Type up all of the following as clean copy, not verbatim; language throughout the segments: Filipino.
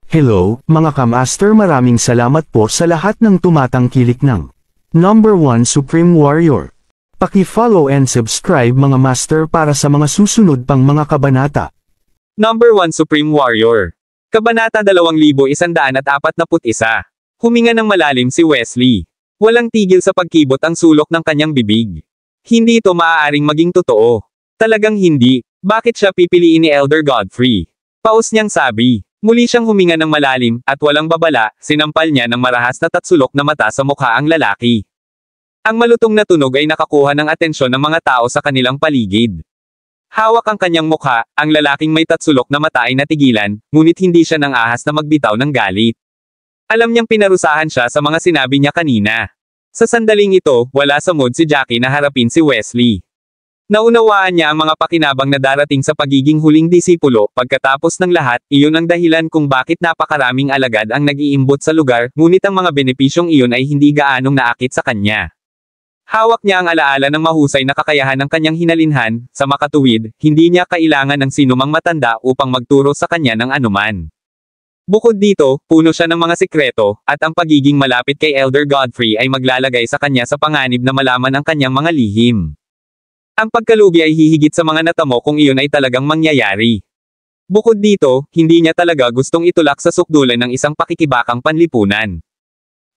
Hello, mga kamaster, maraming salamat po sa lahat ng tumatangkilik ng Number 1 Supreme Warrior. Paki-follow and subscribe mga master para sa mga susunod pang mga kabanata. Number 1 Supreme Warrior. Kabanata 2141. Huminga ng malalim si Wesley. Walang tigil sa pagkibot ang sulok ng kanyang bibig. Hindi ito maaaring maging totoo. Talagang hindi. Bakit siya pipiliin ni Elder Godfrey? Paus niyang sabi. Muli siyang huminga ng malalim, at walang babala, sinampal niya ng marahas na tatsulok na mata sa mukha ang lalaki. Ang malutong na tunog ay nakakuha ng atensyon ng mga tao sa kanilang paligid. Hawak ang kanyang mukha, ang lalaking may tatsulok na mata ay natigilan, ngunit hindi siya nang ahas na magbitaw ng galit. Alam niyang pinarusahan siya sa mga sinabi niya kanina. Sa sandaling ito, wala sa mood si Jackie na harapin si Wesley. Naunawaan niya ang mga pakinabang na darating sa pagiging huling disipulo. Pagkatapos ng lahat, iyon ang dahilan kung bakit napakaraming alagad ang nag-iimbot sa lugar, ngunit ang mga benepisyong iyon ay hindi gaanong naakit sa kanya. Hawak niya ang alaala ng mahusay na kakayahan ng kanyang hinalinhan. Sa makatuwid, hindi niya kailangan ng sinumang matanda upang magturo sa kanya ng anuman. Bukod dito, puno siya ng mga sikreto, at ang pagiging malapit kay Elder Godfrey ay maglalagay sa kanya sa panganib na malaman ang kanyang mga lihim. Ang pagkalugi ay hihigit sa mga natamo kung iyon ay talagang mangyayari. Bukod dito, hindi niya talaga gustong itulak sa sukdulan ng isang pakikibakang panlipunan.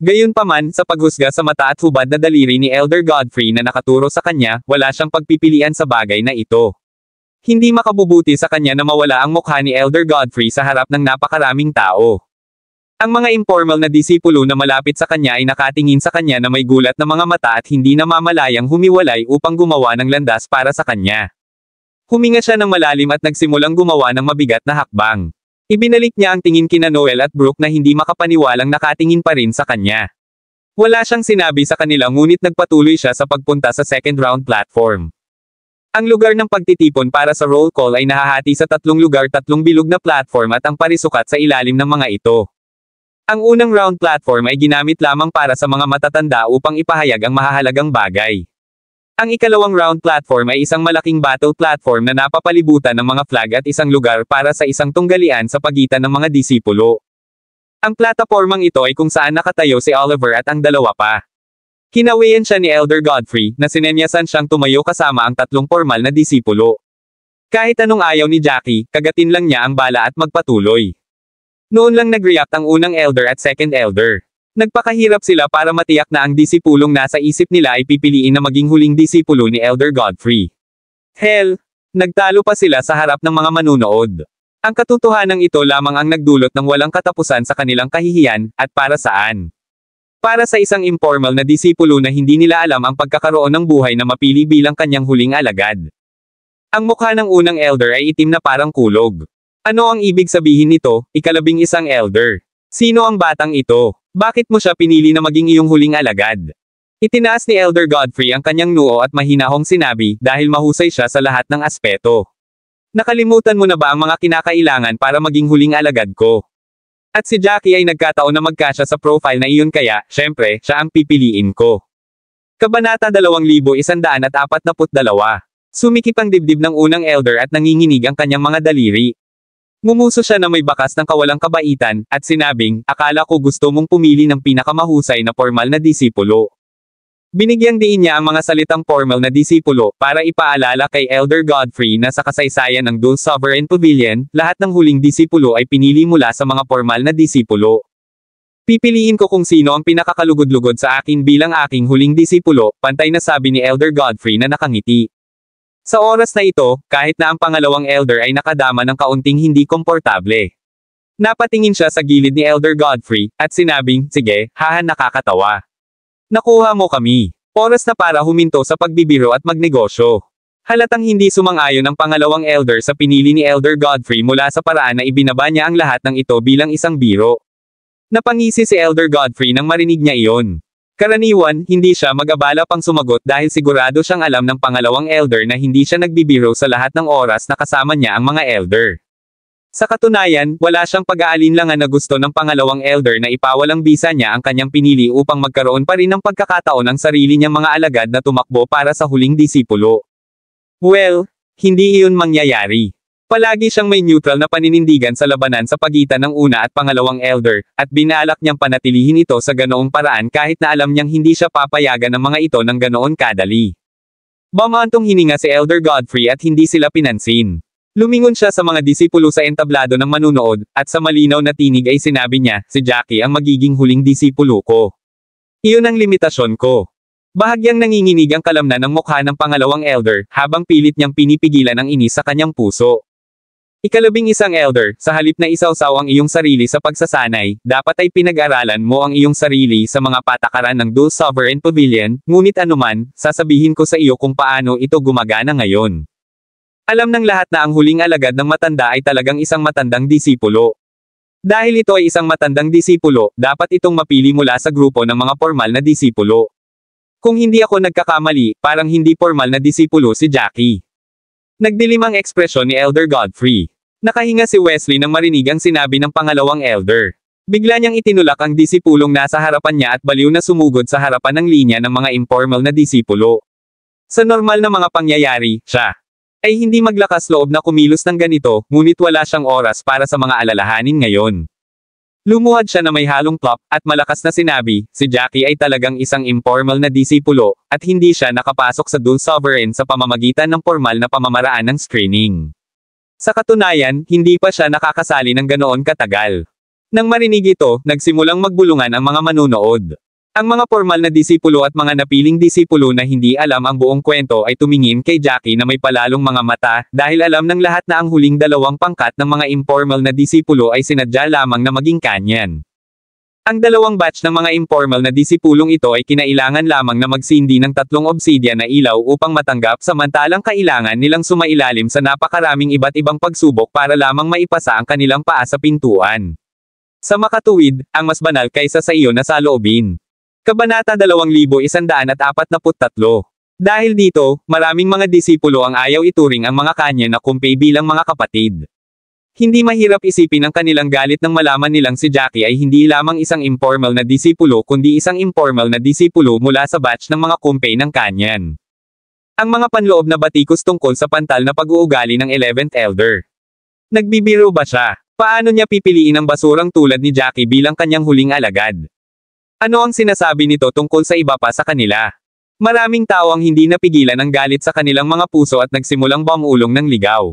Gayunpaman, sa paghusga sa mata at hubad na daliri ni Elder Godfrey na nakaturo sa kanya, wala siyang pagpipilian sa bagay na ito. Hindi makabubuti sa kanya na mawala ang mukha ni Elder Godfrey sa harap ng napakaraming tao. Ang mga informal na disipulo na malapit sa kanya ay nakatingin sa kanya na may gulat na mga mata at hindi namamalayang humiwalay upang gumawa ng landas para sa kanya. Huminga siya ng malalim at nagsimulang gumawa ng mabigat na hakbang. Ibinalik niya ang tingin kina Noel at Brooke na hindi makapaniwalang nakatingin pa rin sa kanya. Wala siyang sinabi sa kanila ngunit nagpatuloy siya sa pagpunta sa second round platform. Ang lugar ng pagtitipon para sa roll call ay nahahati sa 3 lugar, 3 bilog na platform at ang parisukat sa ilalim ng mga ito. Ang unang round platform ay ginamit lamang para sa mga matatanda upang ipahayag ang mahahalagang bagay. Ang ikalawang round platform ay isang malaking battle platform na napapalibutan ng mga flag at isang lugar para sa isang tunggalian sa pagitan ng mga disipulo. Ang platapormang ito ay kung saan nakatayo si Oliver at ang dalawa pa. Kinawian siya ni Elder Godfrey, na sinenyasan siyang tumayo kasama ang 3 formal na disipulo. Kahit anong ayaw ni Jackie, kagatin lang niya ang bala at magpatuloy. Noon lang nag-react ang unang elder at second elder. Nagpakahirap sila para matiyak na ang disipulong nasa isip nila ay pipiliin na maging huling disipulo ni Elder Godfrey. Hell! Nagtalo pa sila sa harap ng mga manunood. Ang katotohanan ito lamang ang nagdulot ng walang katapusan sa kanilang kahihiyan, at para saan? Para sa isang informal na disipulo na hindi nila alam ang pagkakaroon ng buhay na mapili bilang kanyang huling alagad. Ang mukha ng unang elder ay itim na parang kulog. Ano ang ibig sabihin nito, ika-11 elder? Sino ang batang ito? Bakit mo siya pinili na maging iyong huling alagad? Itinaas ni Elder Godfrey ang kanyang noo at mahinahong sinabi, dahil mahusay siya sa lahat ng aspeto. Nakalimutan mo na ba ang mga kinakailangan para maging huling alagad ko? At si Jackie ay nagkataon na magkasya sa profile na iyon kaya, syempre, siya ang pipiliin ko. Kabanata 2142. Sumikip ang dibdib ng unang elder at nanginginig ang kanyang mga daliri. Ngumuso siya na may bakas ng kawalang kabaitan, at sinabing, akala ko gusto mong pumili ng pinakamahusay na formal na disipulo. Binigyang diin niya ang mga salitang formal na disipulo, para ipaalala kay Elder Godfrey na sa kasaysayan ng Dole Sovereign Pavilion, lahat ng huling disipulo ay pinili mula sa mga formal na disipulo. Pipiliin ko kung sino ang pinakakalugod-lugod sa akin bilang aking huling disipulo, pantay na sabi ni Elder Godfrey na nakangiti. Sa oras na ito, kahit na ang pangalawang elder ay nakadama ng kaunting hindi komportable. Napatingin siya sa gilid ni Elder Godfrey, at sinabing, sige, hahan nakakatawa. Nakuha mo kami. Oras na para huminto sa pagbibiro at magnegosyo. Halatang hindi sumang-ayon ang pangalawang elder sa pinili ni Elder Godfrey mula sa paraan na ibinaba niya ang lahat ng ito bilang isang biro. Napangisi si Elder Godfrey nang marinig niya iyon. Karaniwan, hindi siya mag-abala pang sumagot dahil sigurado siyang alam ng pangalawang elder na hindi siya nagbibiro sa lahat ng oras na kasama niya ang mga elder. Sa katunayan, wala siyang pag-aalinlangan na gusto ng pangalawang elder na ipawalang bisa niya ang kanyang pinili upang magkaroon pa rin ng pagkakataon ang sarili niyang mga alagad na tumakbo para sa huling disipulo. Well, hindi iyon mangyayari. Palagi siyang may neutral na paninindigan sa labanan sa pagitan ng una at pangalawang elder, at binalak niyang panatilihin ito sa ganoong paraan kahit na alam niyang hindi siya papayagan ng mga ito ng ganoon kadali. Bumantong hininga si Elder Godfrey at hindi sila pinansin. Lumingon siya sa mga disipulo sa entablado ng manunood, at sa malinaw na tinig ay sinabi niya, si Jackie ang magiging huling disipulo ko. Iyon ang limitasyon ko. Bahagyang nanginginig ang kalamnan ng mukha ng pangalawang elder, habang pilit niyang pinipigilan ang inis sa kanyang puso. Ikalabing-isang elder, sa halip na isawsaw ang iyong sarili sa pagsasanay, dapat ay pinag-aralan mo ang iyong sarili sa mga patakaran ng Dual Sovereign Pavilion, ngunit anuman, sasabihin ko sa iyo kung paano ito gumagana ngayon. Alam ng lahat na ang huling alagad ng matanda ay talagang isang matandang disipulo. Dahil ito ay isang matandang disipulo, dapat itong mapili mula sa grupo ng mga formal na disipulo. Kung hindi ako nagkakamali, parang hindi formal na disipulo si Jackie. Nagdilim ang ekspresyon ni Elder Godfrey. Nakahinga si Wesley nang marinig ang sinabi ng pangalawang elder. Bigla niyang itinulak ang disipulong nasa harapan niya at baliw na sumugod sa harapan ng linya ng mga informal na disipulo. Sa normal na mga pangyayari, siya ay hindi maglakas loob na kumilos ng ganito, ngunit wala siyang oras para sa mga alalahanin ngayon. Lumuhad siya na may halong plop, at malakas na sinabi, si Jackie ay talagang isang informal na disipulo, at hindi siya nakapasok sa Dual Sovereign sa pamamagitan ng formal na pamamaraan ng screening. Sa katunayan, hindi pa siya nakakasali ng ganoon katagal. Nang marinig ito, nagsimulang magbulungan ang mga manunood. Ang mga formal na disipulo at mga napiling disipulo na hindi alam ang buong kwento ay tumingin kay Jackie na may palalong mga mata, dahil alam ng lahat na ang huling dalawang pangkat ng mga informal na disipulo ay sinadya lamang na maging kanyan. Ang dalawang batch ng mga informal na disipulong ito ay kinailangan lamang na magsindi ng 3 obsidian na ilaw upang matanggap, samantalang kailangan nilang sumailalim sa napakaraming iba't ibang pagsubok para lamang maipasa ang kanilang paa sa pintuan. Sa makatuwid, ang mas banal kaysa sa iyo na saloobin. Kabanata 2143. Dahil dito, maraming mga disipulo ang ayaw ituring ang mga kanya na kumpay bilang mga kapatid. Hindi mahirap isipin ang kanilang galit nang malaman nilang si Jackie ay hindi lamang isang informal na disipulo kundi isang informal na disipulo mula sa batch ng mga kumpay ng kanyan. Ang mga panloob na batikos tungkol sa pantal na pag-uugali ng 11th Elder. Nagbibiro ba siya? Paano niya pipiliin ang basurang tulad ni Jackie bilang kanyang huling alagad? Ano ang sinasabi nito tungkol sa iba pa sa kanila? Maraming tao ang hindi napigilan ang galit sa kanilang mga puso at nagsimulang bumulong ng ligaw.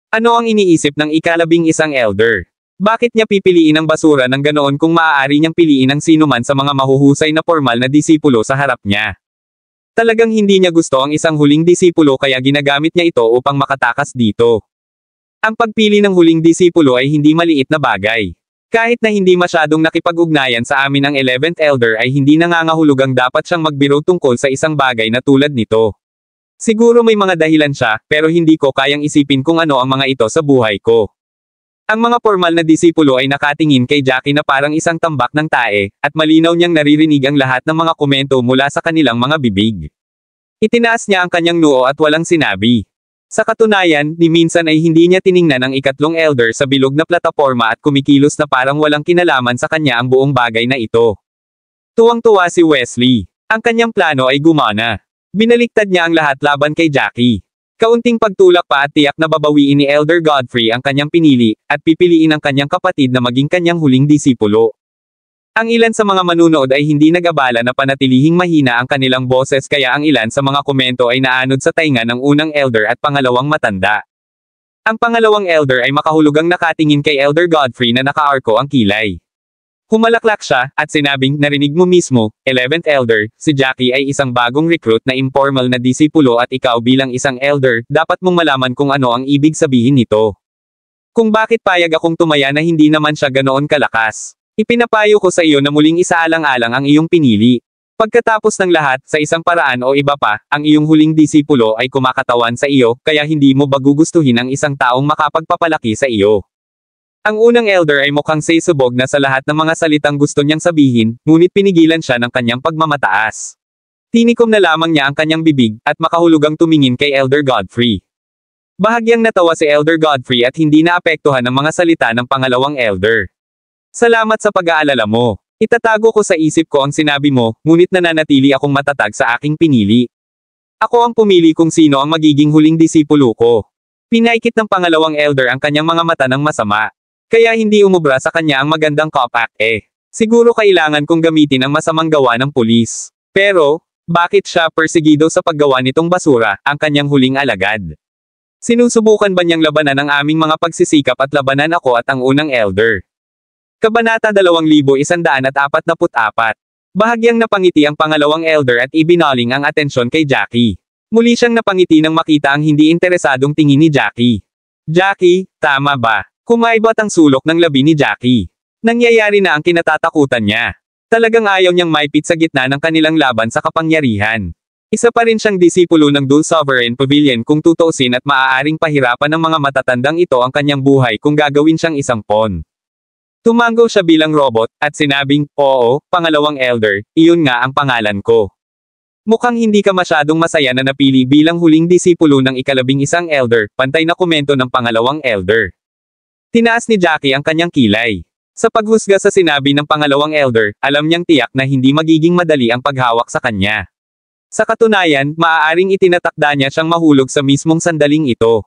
Ano ang iniisip ng ikalabing-isang elder? Bakit niya pipiliin ang basura ng ganoon kung maaari niyang piliin ang sinuman sa mga mahuhusay na formal na disipulo sa harap niya? Talagang hindi niya gusto ang isang huling disipulo kaya ginagamit niya ito upang makatakas dito. Ang pagpili ng huling disipulo ay hindi maliit na bagay. Kahit na hindi masyadong nakipag-ugnayan sa amin ang 11th Elder ay hindi nangangahulugang dapat siyang magbiro tungkol sa isang bagay na tulad nito. Siguro may mga dahilan siya, pero hindi ko kayang isipin kung ano ang mga ito sa buhay ko. Ang mga formal na disipulo ay nakatingin kay Jackie na parang isang tambak ng tae, at malinaw niyang naririnig ang lahat ng mga komento mula sa kanilang mga bibig. Itinaas niya ang kanyang noo at walang sinabi. Sa katunayan, ni minsan ay hindi niya tiningnan ang ikatlong elder sa bilog na plataporma at kumikilos na parang walang kinalaman sa kanya ang buong bagay na ito. Tuwang-tuwa si Wesley. Ang kanyang plano ay gumana. Binaliktad niya ang lahat laban kay Jackie. Kaunting pagtulak pa at tiyak na babawiin ni Elder Godfrey ang kanyang pinili, at pipiliin ang kanyang kapatid na maging kanyang huling disipulo. Ang ilan sa mga manunood ay hindi nag-abala na panatilihing mahina ang kanilang boses kaya ang ilan sa mga komento ay naanod sa tainga ng unang elder at pangalawang matanda. Ang pangalawang elder ay makahulugang nakatingin kay Elder Godfrey na nakaarko ang kilay. Humalaklak siya, at sinabing, narinig mo mismo, 11th Elder, si Jackie ay isang bagong recruit na informal na disipulo at ikaw bilang isang elder, dapat mong malaman kung ano ang ibig sabihin nito. Kung bakit payag akong tumaya na hindi naman siya ganoon kalakas. Ipinapayo ko sa iyo na muling isaalang-alang ang iyong pinili. Pagkatapos ng lahat, sa isang paraan o iba pa, ang iyong huling disipulo ay kumakatawan sa iyo, kaya hindi mo ba gugustuhin ang isang taong makapagpapalaki sa iyo. Ang unang elder ay mukhang sesubog na sa lahat ng mga salitang gusto niyang sabihin, ngunit pinigilan siya ng kanyang pagmamataas. Tinikom na lamang niya ang kanyang bibig, at makahulugang tumingin kay Elder Godfrey. Bahagyang natawa si Elder Godfrey at hindi naapektuhan ang mga salita ng pangalawang elder. Salamat sa pag-aalala mo. Itatago ko sa isip ko ang sinabi mo, ngunit nananatili akong matatag sa aking pinili. Ako ang pumili kung sino ang magiging huling disipulo ko. Pinaikit ng pangalawang elder ang kanyang mga mata ng masama. Kaya hindi umubra sa kanya ang magandang cop act Siguro kailangan kong gamitin ang masamang gawa ng pulis. Pero, bakit siya persegido sa paggawa nitong basura, ang kanyang huling alagad? Sinusubukan ba niyang labanan ang aming mga pagsisikap at labanan ako at ang unang elder? Kabanata 2144. Bahagyang napangiti ang pangalawang elder at ibinaling ang atensyon kay Jackie. Muli siyang napangiti nang makita ang hindi interesadong tingin ni Jackie. Jackie, tama ba? Kumaibot ang sulok ng labi ni Jackie. Nangyayari na ang kinatatakutan niya. Talagang ayaw niyang maipit sa gitna ng kanilang laban sa kapangyarihan. Isa pa rin siyang disipulo ng Dual Sovereign Pavilion kung tutuusin at maaaring pahirapan ng mga matatandang ito ang kanyang buhay kung gagawin siyang isang pawn. Tumango siya bilang robot, at sinabing, oo, pangalawang elder, iyon nga ang pangalan ko. Mukhang hindi ka masyadong masaya na napili bilang huling disipulo ng ika-11 elder, pantay na komento ng pangalawang elder. Tinaas ni Jackie ang kanyang kilay. Sa paghusga sa sinabi ng pangalawang elder, alam niyang tiyak na hindi magiging madali ang paghawak sa kanya. Sa katunayan, maaaring itinatakda niya siyang mahulog sa mismong sandaling ito.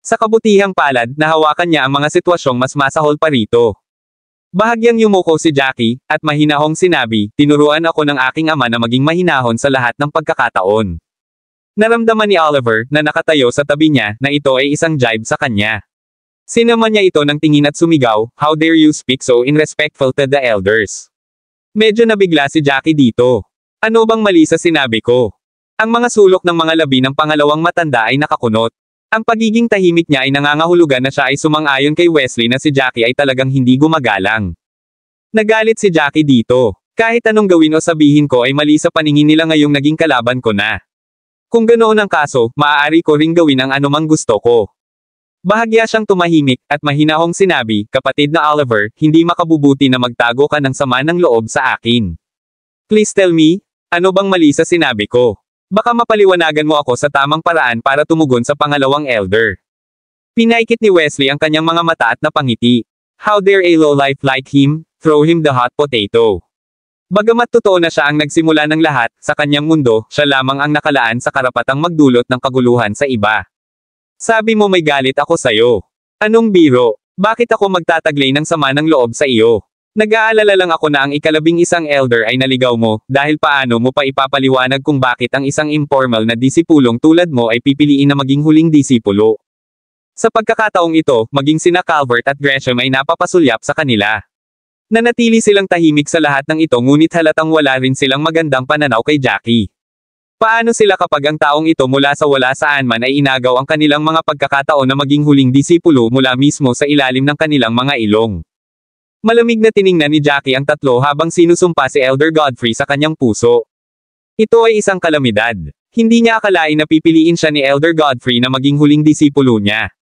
Sa kabutihang palad, nahawakan niya ang mga sitwasyong mas masahol pa rito. Bahagyang yumuko si Jackie, at mahinahong sinabi, tinuruan ako ng aking ama na maging mahinahon sa lahat ng pagkakataon. Naramdaman ni Oliver, na nakatayo sa tabi niya, na ito ay isang jibe sa kanya. Sinama niya ito ng tingin at sumigaw, how dare you speak so irrespectful to the elders. Medyo nabigla si Jackie dito. Ano bang mali sa sinabi ko? Ang mga sulok ng mga labi ng pangalawang matanda ay nakakunot. Ang pagiging tahimik niya ay nangangahulugan na siya ay sumang-ayon kay Wesley na si Jackie ay talagang hindi gumagalang. Nagalit si Jackie dito. Kahit anong gawin o sabihin ko ay mali sa paningin nila ngayong naging kalaban ko na. Kung ganoon ang kaso, maaari ko ring gawin ang anumang gusto ko. Bahagya siyang tumahimik, at mahinahong sinabi, kapatid na Oliver, hindi makabubuti na magtago ka ng sama ng loob sa akin. Please tell me, ano bang mali sa sinabi ko? Baka mapaliwanagan mo ako sa tamang paraan para tumugon sa pangalawang elder. Pinaikit ni Wesley ang kanyang mga mata at napangiti. How dare a lowlife like him, throw him the hot potato. Bagamat totoo na siya ang nagsimula ng lahat, sa kanyang mundo, siya lamang ang nakalaan sa karapatang magdulot ng kaguluhan sa iba. Sabi mo may galit ako sa'yo. Anong biro? Bakit ako magtataglay ng sama ng loob sa iyo? Nag-aalala lang ako na ang ika-11 elder ay naligaw mo, dahil paano mo pa ipapaliwanag kung bakit ang isang informal na disipulong tulad mo ay pipiliin na maging huling disipulo. Sa pagkakataong ito, maging sina Calvert at Gresham ay napapasulyap sa kanila. Nanatili silang tahimik sa lahat ng ito ngunit halatang wala rin silang magandang pananaw kay Jackie. Paano sila kapag ang taong ito mula sa wala saan man ay inagaw ang kanilang mga pagkakataon na maging huling disipulo mula mismo sa ilalim ng kanilang mga ilong? Malamig na tiningnan ni Jackie ang tatlo habang sinusumpa si Elder Godfrey sa kanyang puso. Ito ay isang kalamidad. Hindi niya akalain na pipiliin siya ni Elder Godfrey na maging huling disipulo niya.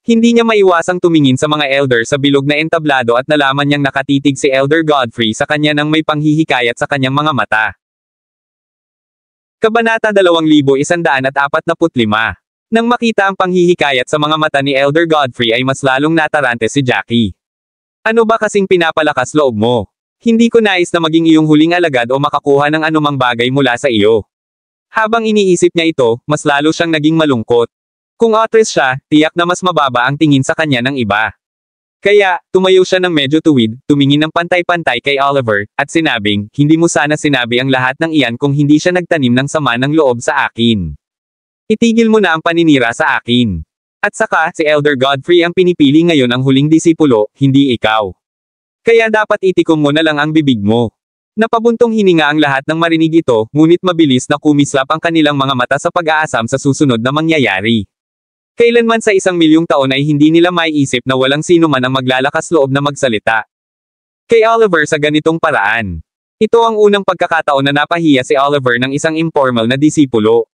Hindi niya maiwasang tumingin sa mga elder sa bilog na entablado at nalaman niyang nakatitig si Elder Godfrey sa kanya nang may panghihikayat sa kanyang mga mata. Kabanata 2145. Nang makita ang panghihikayat sa mga mata ni Elder Godfrey ay mas lalong natarante si Jackie. Ano ba kasing pinapalakas loob mo? Hindi ko nais na maging iyong huling alagad o makakuha ng anumang bagay mula sa iyo. Habang iniisip niya ito, mas lalo siyang naging malungkot. Kung actress siya, tiyak na mas mababa ang tingin sa kanya ng iba. Kaya, tumayo siya ng medyo tuwid, tumingin ng pantay-pantay kay Oliver, at sinabing, hindi mo sana sinabi ang lahat ng iyan kung hindi siya nagtanim ng sama ng loob sa akin. Itigil mo na ang paninira sa akin. At saka, si Elder Godfrey ang pinipili ngayon ang huling disipulo, hindi ikaw. Kaya dapat itikom mo na lang ang bibig mo. Napabuntong hininga ang lahat ng marinig ito, ngunit mabilis na kumislap ang kanilang mga mata sa pag-aasam sa susunod na mangyayari. Kailanman sa 1,000,000 taon ay hindi nila maiisip na walang sino man ang maglalakas loob na magsalita kay Oliver sa ganitong paraan. Ito ang unang pagkakataon na napahiya si Oliver ng isang informal na disipulo.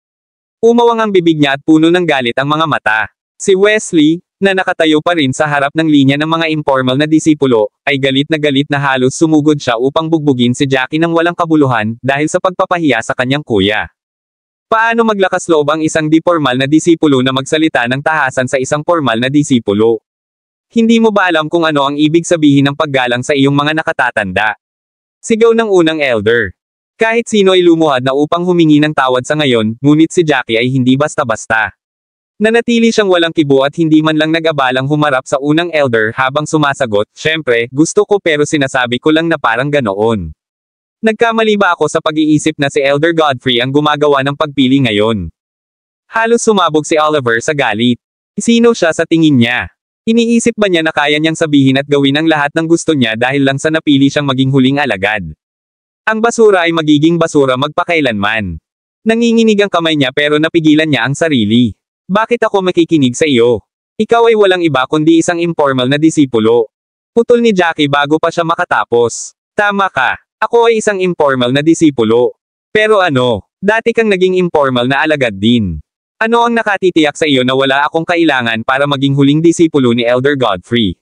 Umawang ang bibig niya at puno ng galit ang mga mata. Si Wesley, na nakatayo pa rin sa harap ng linya ng mga informal na disipulo, ay galit na halos sumugod siya upang bugbugin si Jackie ng walang kabuluhan dahil sa pagpapahiya sa kanyang kuya. Paano maglakas loob ang isang di-formal na disipulo na magsalita ng tahasan sa isang formal na disipulo? Hindi mo ba alam kung ano ang ibig sabihin ng paggalang sa iyong mga nakatatanda? Sigaw ng unang elder. Kahit sino ay lumuhad na upang humingi ng tawad sa ngayon, ngunit si Jackie ay hindi basta-basta. Nanatili siyang walang kibo at hindi man lang nag-abalang humarap sa unang elder habang sumasagot, "Syempre, gusto ko pero sinasabi ko lang na parang ganoon." Nagkamali ba ako sa pag-iisip na si Elder Godfrey ang gumagawa ng pagpili ngayon? Halos sumabog si Oliver sa galit. Sino siya sa tingin niya? Iniisip ba niya na kaya niyang sabihin at gawin ang lahat ng gusto niya dahil lang sa napili siyang maging huling alagad? Ang basura ay magiging basura magpakailanman. Nanginginig ang kamay niya pero napigilan niya ang sarili. Bakit ako makikinig sa iyo? Ikaw ay walang iba kundi isang informal na disipulo. Putol ni Jackie bago pa siya makatapos. Tama ka. Ako ay isang informal na disipulo. Pero ano, dati kang naging informal na alagad din. Ano ang nakatitiyak sa iyo na wala akong kailangan para maging huling disipulo ni Elder Godfrey?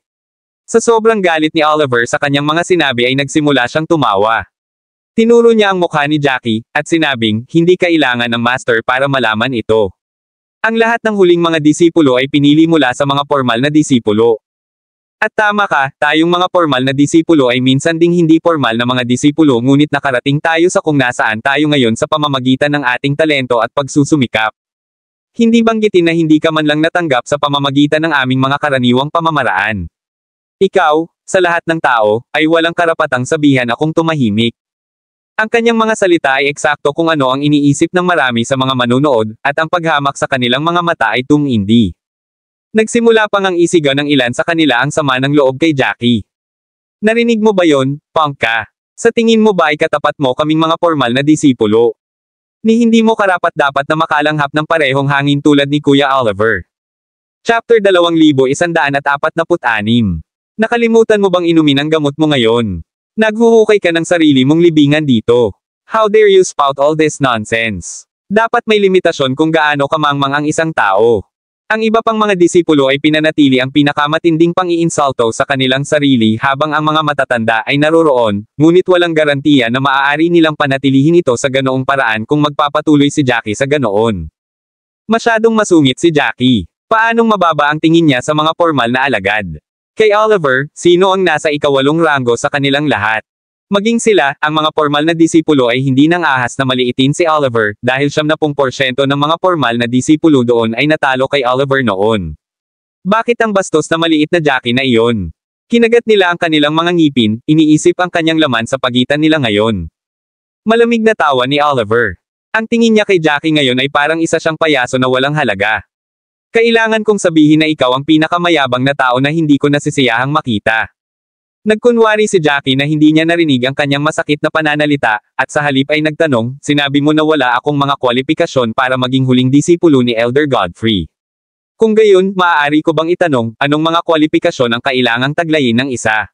Sa sobrang galit ni Oliver sa kanyang mga sinabi ay nagsimula siyang tumawa. Tinuro niya ang mukha ni Jackie, at sinabing, hindi kailangan ng master para malaman ito. Ang lahat ng huling mga disipulo ay pinili mula sa mga formal na disipulo. At tama ka, tayong mga formal na disipulo ay minsan ding hindi formal na mga disipulo ngunit nakarating tayo sa kung nasaan tayo ngayon sa pamamagitan ng ating talento at pagsusumikap. Hindi banggitin na hindi ka man lang natanggap sa pamamagitan ng aming mga karaniwang pamamaraan. Ikaw, sa lahat ng tao, ay walang karapatang sabihan akong tumahimik. Ang kanyang mga salita ay eksakto kung ano ang iniisip ng marami sa mga manunood, at ang paghamak sa kanilang mga mata ay tumindi. Nagsimula pang ang isigaw ng ilan sa kanila ang sama ng loob kay Jackie. Narinig mo ba yon, punk ka? Sa tingin mo ba ay katapat mo kaming mga formal na disipulo? Ni hindi mo karapat-dapat na makalanghap ng parehong hangin tulad ni Kuya Oliver. Chapter 2146. Nakalimutan mo bang inumin ang gamot mo ngayon? Naghuhukay ka ng sarili mong libingan dito. How dare you spout all this nonsense? Dapat may limitasyon kung gaano kamangmang ang isang tao. Ang iba pang mga disipulo ay pinanatili ang pinakamatinding pang-iinsulto sa kanilang sarili habang ang mga matatanda ay naroroon, ngunit walang garantiya na maaari nilang panatilihin ito sa ganoong paraan kung magpapatuloy si Jackie sa ganoon. Masyadong masungit si Jackie. Paanong mababa ang tingin niya sa mga formal na alagad? Kay Oliver, sino ang nasa ikawalong ranggo sa kanilang lahat? Maging sila, ang mga formal na disipulo ay hindi nang ahas na maliitin si Oliver, dahil 70% ng mga formal na disipulo doon ay natalo kay Oliver noon. Bakit ang bastos na maliit na Jackie na iyon? Kinagat nila ang kanilang mga ngipin, iniisip ang kanyang laman sa pagitan nila ngayon. Malamig na tawa ni Oliver. Ang tingin niya kay Jackie ngayon ay parang isa siyang payaso na walang halaga. Kailangan kong sabihin na ikaw ang pinakamayabang na tao na hindi ko nasisiyahang makita. Nagkunwari si Jackie na hindi niya narinig ang kanyang masakit na pananalita, at sa halip ay nagtanong, sinabi mo na wala akong mga kwalifikasyon para maging huling disipulo ni Elder Godfrey. Kung gayon, maaari ko bang itanong, anong mga kwalifikasyon ang kailangang taglayin ng isa?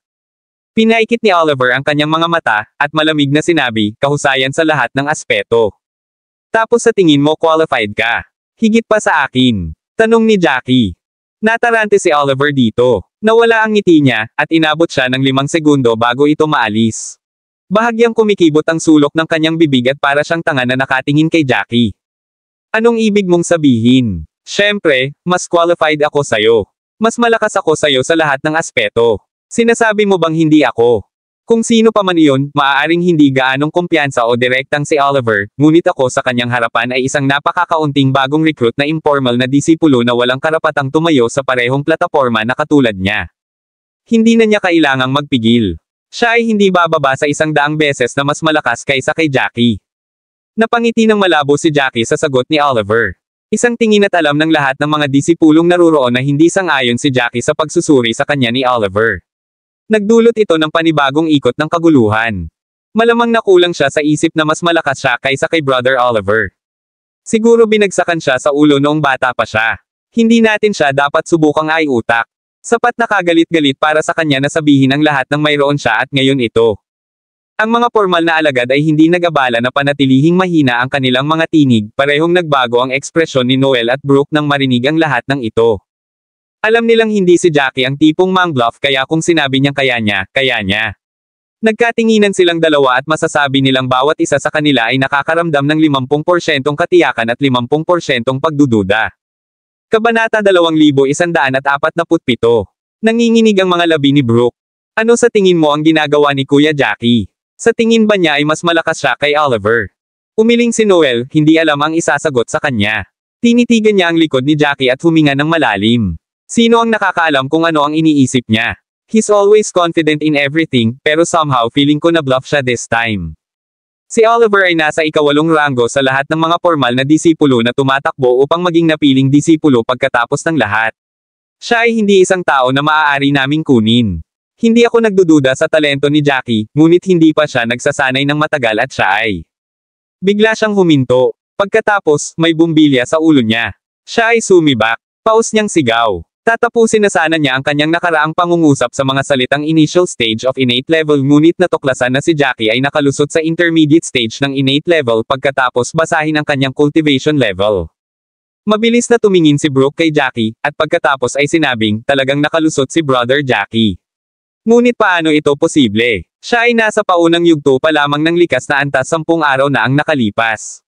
Pinaikit ni Oliver ang kanyang mga mata, at malamig na sinabi, kahusayan sa lahat ng aspeto. Tapos sa tingin mo qualified ka? Higit pa sa akin. Tanong ni Jackie. Natarante si Oliver dito. Nawala ang ngiti niya, at inabot siya ng 5 segundo bago ito maalis. Bahagyang kumikibot ang sulok ng kanyang bibig at para siyang tanga na nakatingin kay Jackie. Anong ibig mong sabihin? Siyempre, mas qualified ako sa'yo. Mas malakas ako sa'yo sa lahat ng aspeto. Sinasabi mo bang hindi ako? Kung sino pa man iyon, maaaring hindi gaanong kumpiyansa o direktang si Oliver, ngunit ako sa kanyang harapan ay isang napakakaunting bagong recruit na informal na disipulo na walang karapatang tumayo sa parehong plataporma na katulad niya. Hindi na niya kailangang magpigil. Siya ay hindi bababa sa 100 beses na mas malakas kaysa kay Jackie. Napangiti ng malabo si Jackie sa sagot ni Oliver. Isang tingin at alam ng lahat ng mga disipulong naruroon na hindi sang-ayon si Jackie sa pagsusuri sa kanya ni Oliver. Nagdulot ito ng panibagong ikot ng kaguluhan. Malamang nakulang siya sa isip na mas malakas siya kaysa kay Brother Oliver. Siguro binagsakan siya sa ulo noong bata pa siya. Hindi natin siya dapat subukang ay-utak. Sapat na kagalit-galit para sa kanya na sabihin ang lahat ng mayroon siya at ngayon ito. Ang mga formal na alagad ay hindi nag-abala na panatilihing mahina ang kanilang mga tinig, parehong nagbago ang ekspresyon ni Noel at Brooke nang marinig ang lahat ng ito. Alam nilang hindi si Jackie ang tipong mang-bluff kaya kung sinabi niyang kaya niya. Nagkatinginan silang dalawa at masasabi nilang bawat isa sa kanila ay nakakaramdam ng 50% katiyakan at 50% pagdududa. Kabanata 2147. Nanginginig ang mga labi ni Brooke. Ano sa tingin mo ang ginagawa ni Kuya Jackie? Sa tingin ba niya ay mas malakas siya kay Oliver? Umiling si Noel, hindi alam ang isasagot sa kanya. Tinitigan niya ang likod ni Jackie at huminga ng malalim. Sino ang nakakaalam kung ano ang iniisip niya? He's always confident in everything, pero somehow feeling ko na bluff siya this time. Si Oliver ay nasa ika-8 ranggo sa lahat ng mga formal na disipulo na tumatakbo upang maging napiling disipulo pagkatapos ng lahat. Siya ay hindi isang tao na maaari naming kunin. Hindi ako nagdududa sa talento ni Jackie, ngunit hindi pa siya nagsasanay ng matagal at siya ay. Bigla siyang huminto. Pagkatapos, may bumbilya sa ulo niya. Siya ay sumibak. Paus niyang sigaw. Tatapusin na sana niya ang kanyang nakaraang pangungusap sa mga salitang initial stage of innate level ngunit natuklasan na si Jackie ay nakalusot sa intermediate stage ng innate level pagkatapos basahin ang kanyang cultivation level. Mabilis na tumingin si Brooke kay Jackie, at pagkatapos ay sinabing, talagang nakalusot si Brother Jackie. Ngunit paano ito posible? Siya ay nasa paunang yugto pa lamang ng likas na antas 10 araw na ang nakalipas.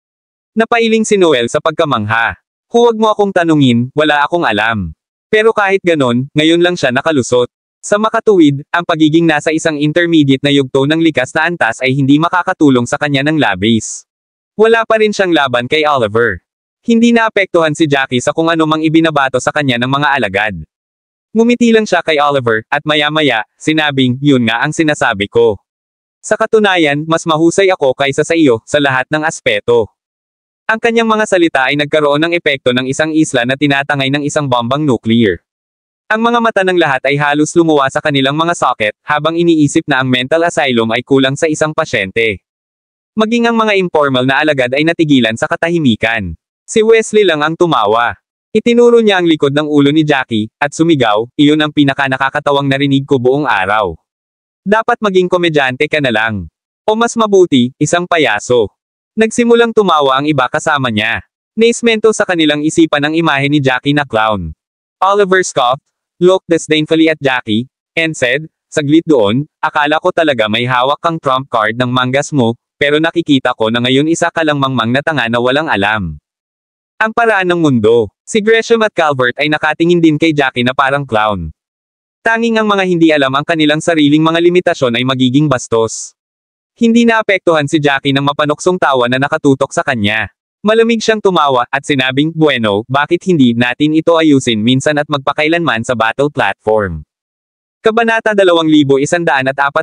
Napailing si Noel sa pagkamangha. Huwag mo akong tanungin, wala akong alam. Pero kahit ganon, ngayon lang siya nakalusot. Sa makatuwid, ang pagiging nasa isang intermediate na yugto ng likas na antas ay hindi makakatulong sa kanya ng labis. Wala pa rin siyang laban kay Oliver. Hindi naapektuhan si Jackie sa kung ano mang ibinabato sa kanya ng mga alagad. Ngumiti lang siya kay Oliver, at maya-maya, sinabing, yun nga ang sinasabi ko. Sa katunayan, mas mahusay ako kaysa sa iyo, sa lahat ng aspeto. Ang kanyang mga salita ay nagkaroon ng epekto ng isang isla na tinatangay ng isang bombang nuclear. Ang mga mata ng lahat ay halos lumuwa sa kanilang mga socket, habang iniisip na ang mental asylum ay kulang sa isang pasyente. Maging ang mga informal na alagad ay natigilan sa katahimikan. Si Wesley lang ang tumawa. Itinuro niya ang likod ng ulo ni Jackie, at sumigaw, iyon ang pinaka-nakakatawang narinig ko buong araw. Dapat maging komedyante ka na lang. O mas mabuti, isang payaso. Nagsimulang tumawa ang iba kasama niya. Naismento sa kanilang isipan ang imahe ni Jackie na clown. Oliver scoffed, looked disdainfully at Jackie, and said, saglit doon, akala ko talaga may hawak kang trump card ng manggas mo, pero nakikita ko na ngayon isa ka lang mangmang na tanga na walang alam. Ang paraan ng mundo. Si Gresham at Calvert ay nakatingin din kay Jackie na parang clown. Tanging ang mga hindi alam ang kanilang sariling mga limitasyon ay magiging bastos. Hindi naapektuhan si Jackie ng mapanuksong tawa na nakatutok sa kanya. Malamig siyang tumawa, at sinabing, bueno, bakit hindi natin ito ayusin minsan at magpakailanman sa battle platform. Kabanata 2148.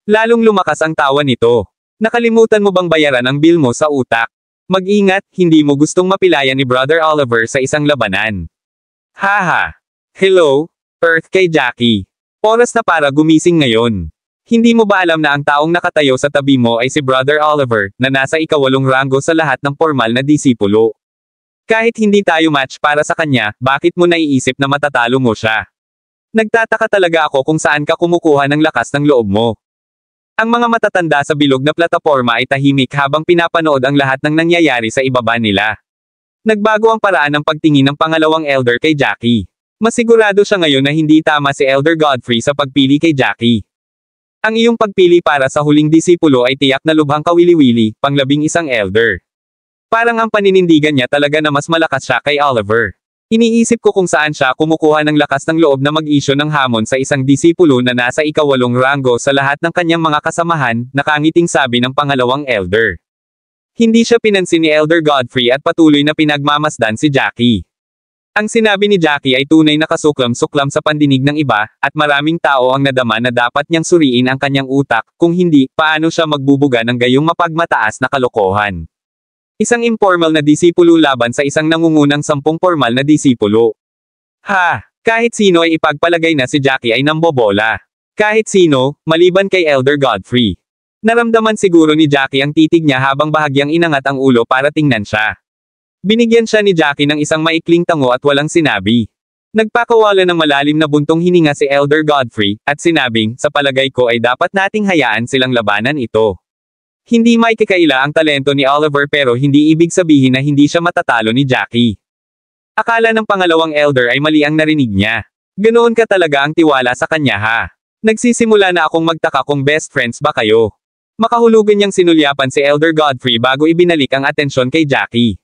Lalong lumakas ang tawa nito. Nakalimutan mo bang bayaran ang bill mo sa utak? Mag-ingat, hindi mo gustong mapilayan ni Brother Oliver sa isang labanan. Haha. Hello, Earth kay Jackie. Oras na para gumising ngayon. Hindi mo ba alam na ang taong nakatayo sa tabi mo ay si Brother Oliver, na nasa ika-8 ranggo sa lahat ng formal na disipulo? Kahit hindi tayo match para sa kanya, bakit mo naiisip na matatalo mo siya? Nagtataka talaga ako kung saan ka kumukuha ng lakas ng loob mo. Ang mga matatanda sa bilog na plataporma ay tahimik habang pinapanood ang lahat ng nangyayari sa ibaba nila. Nagbago ang paraan ng pagtingin ng pangalawang elder kay Jackie. Masigurado siya ngayon na hindi tama si Elder Godfrey sa pagpili kay Jackie. Ang iyong pagpili para sa huling disipulo ay tiyak na lubhang kawili-wili, pang-11 elder. Parang ang paninindigan niya talaga na mas malakas siya kay Oliver. Iniisip ko kung saan siya kumukuha ng lakas ng loob na mag-isyo ng hamon sa isang disipulo na nasa ika-8 ranggo sa lahat ng kanyang mga kasamahan, nakangiting sabi ng pangalawang elder. Hindi siya pinansin ni Elder Godfrey at patuloy na pinagmamasdan si Jackie. Ang sinabi ni Jackie ay tunay na kasuklam-suklam sa pandinig ng iba, at maraming tao ang nadama na dapat niyang suriin ang kanyang utak, kung hindi, paano siya magbubuga ng gayong mapagmataas na kalokohan. Isang informal na disipulo laban sa isang nangungunang 10 formal na disipulo. Ha! Kahit sino ay ipagpalagay na si Jackie ay nambobola. Kahit sino, maliban kay Elder Godfrey. Naramdaman siguro ni Jackie ang titig niya habang bahagyang inangat ang ulo para tingnan siya. Binigyan siya ni Jackie ng isang maikling tango at walang sinabi. Nagpakawala ng malalim na buntong hininga si Elder Godfrey, at sinabing, sa palagay ko ay dapat nating hayaan silang labanan ito. Hindi maikikaila ang talento ni Oliver pero hindi ibig sabihin na hindi siya matatalo ni Jackie. Akala ng pangalawang elder ay mali ang narinig niya. Ganoon ka talaga ang tiwala sa kanya ha. Nagsisimula na akong magtaka kung best friends ba kayo. Makahulugan niyang sinulyapan si Elder Godfrey bago ibinalik ang atensyon kay Jackie.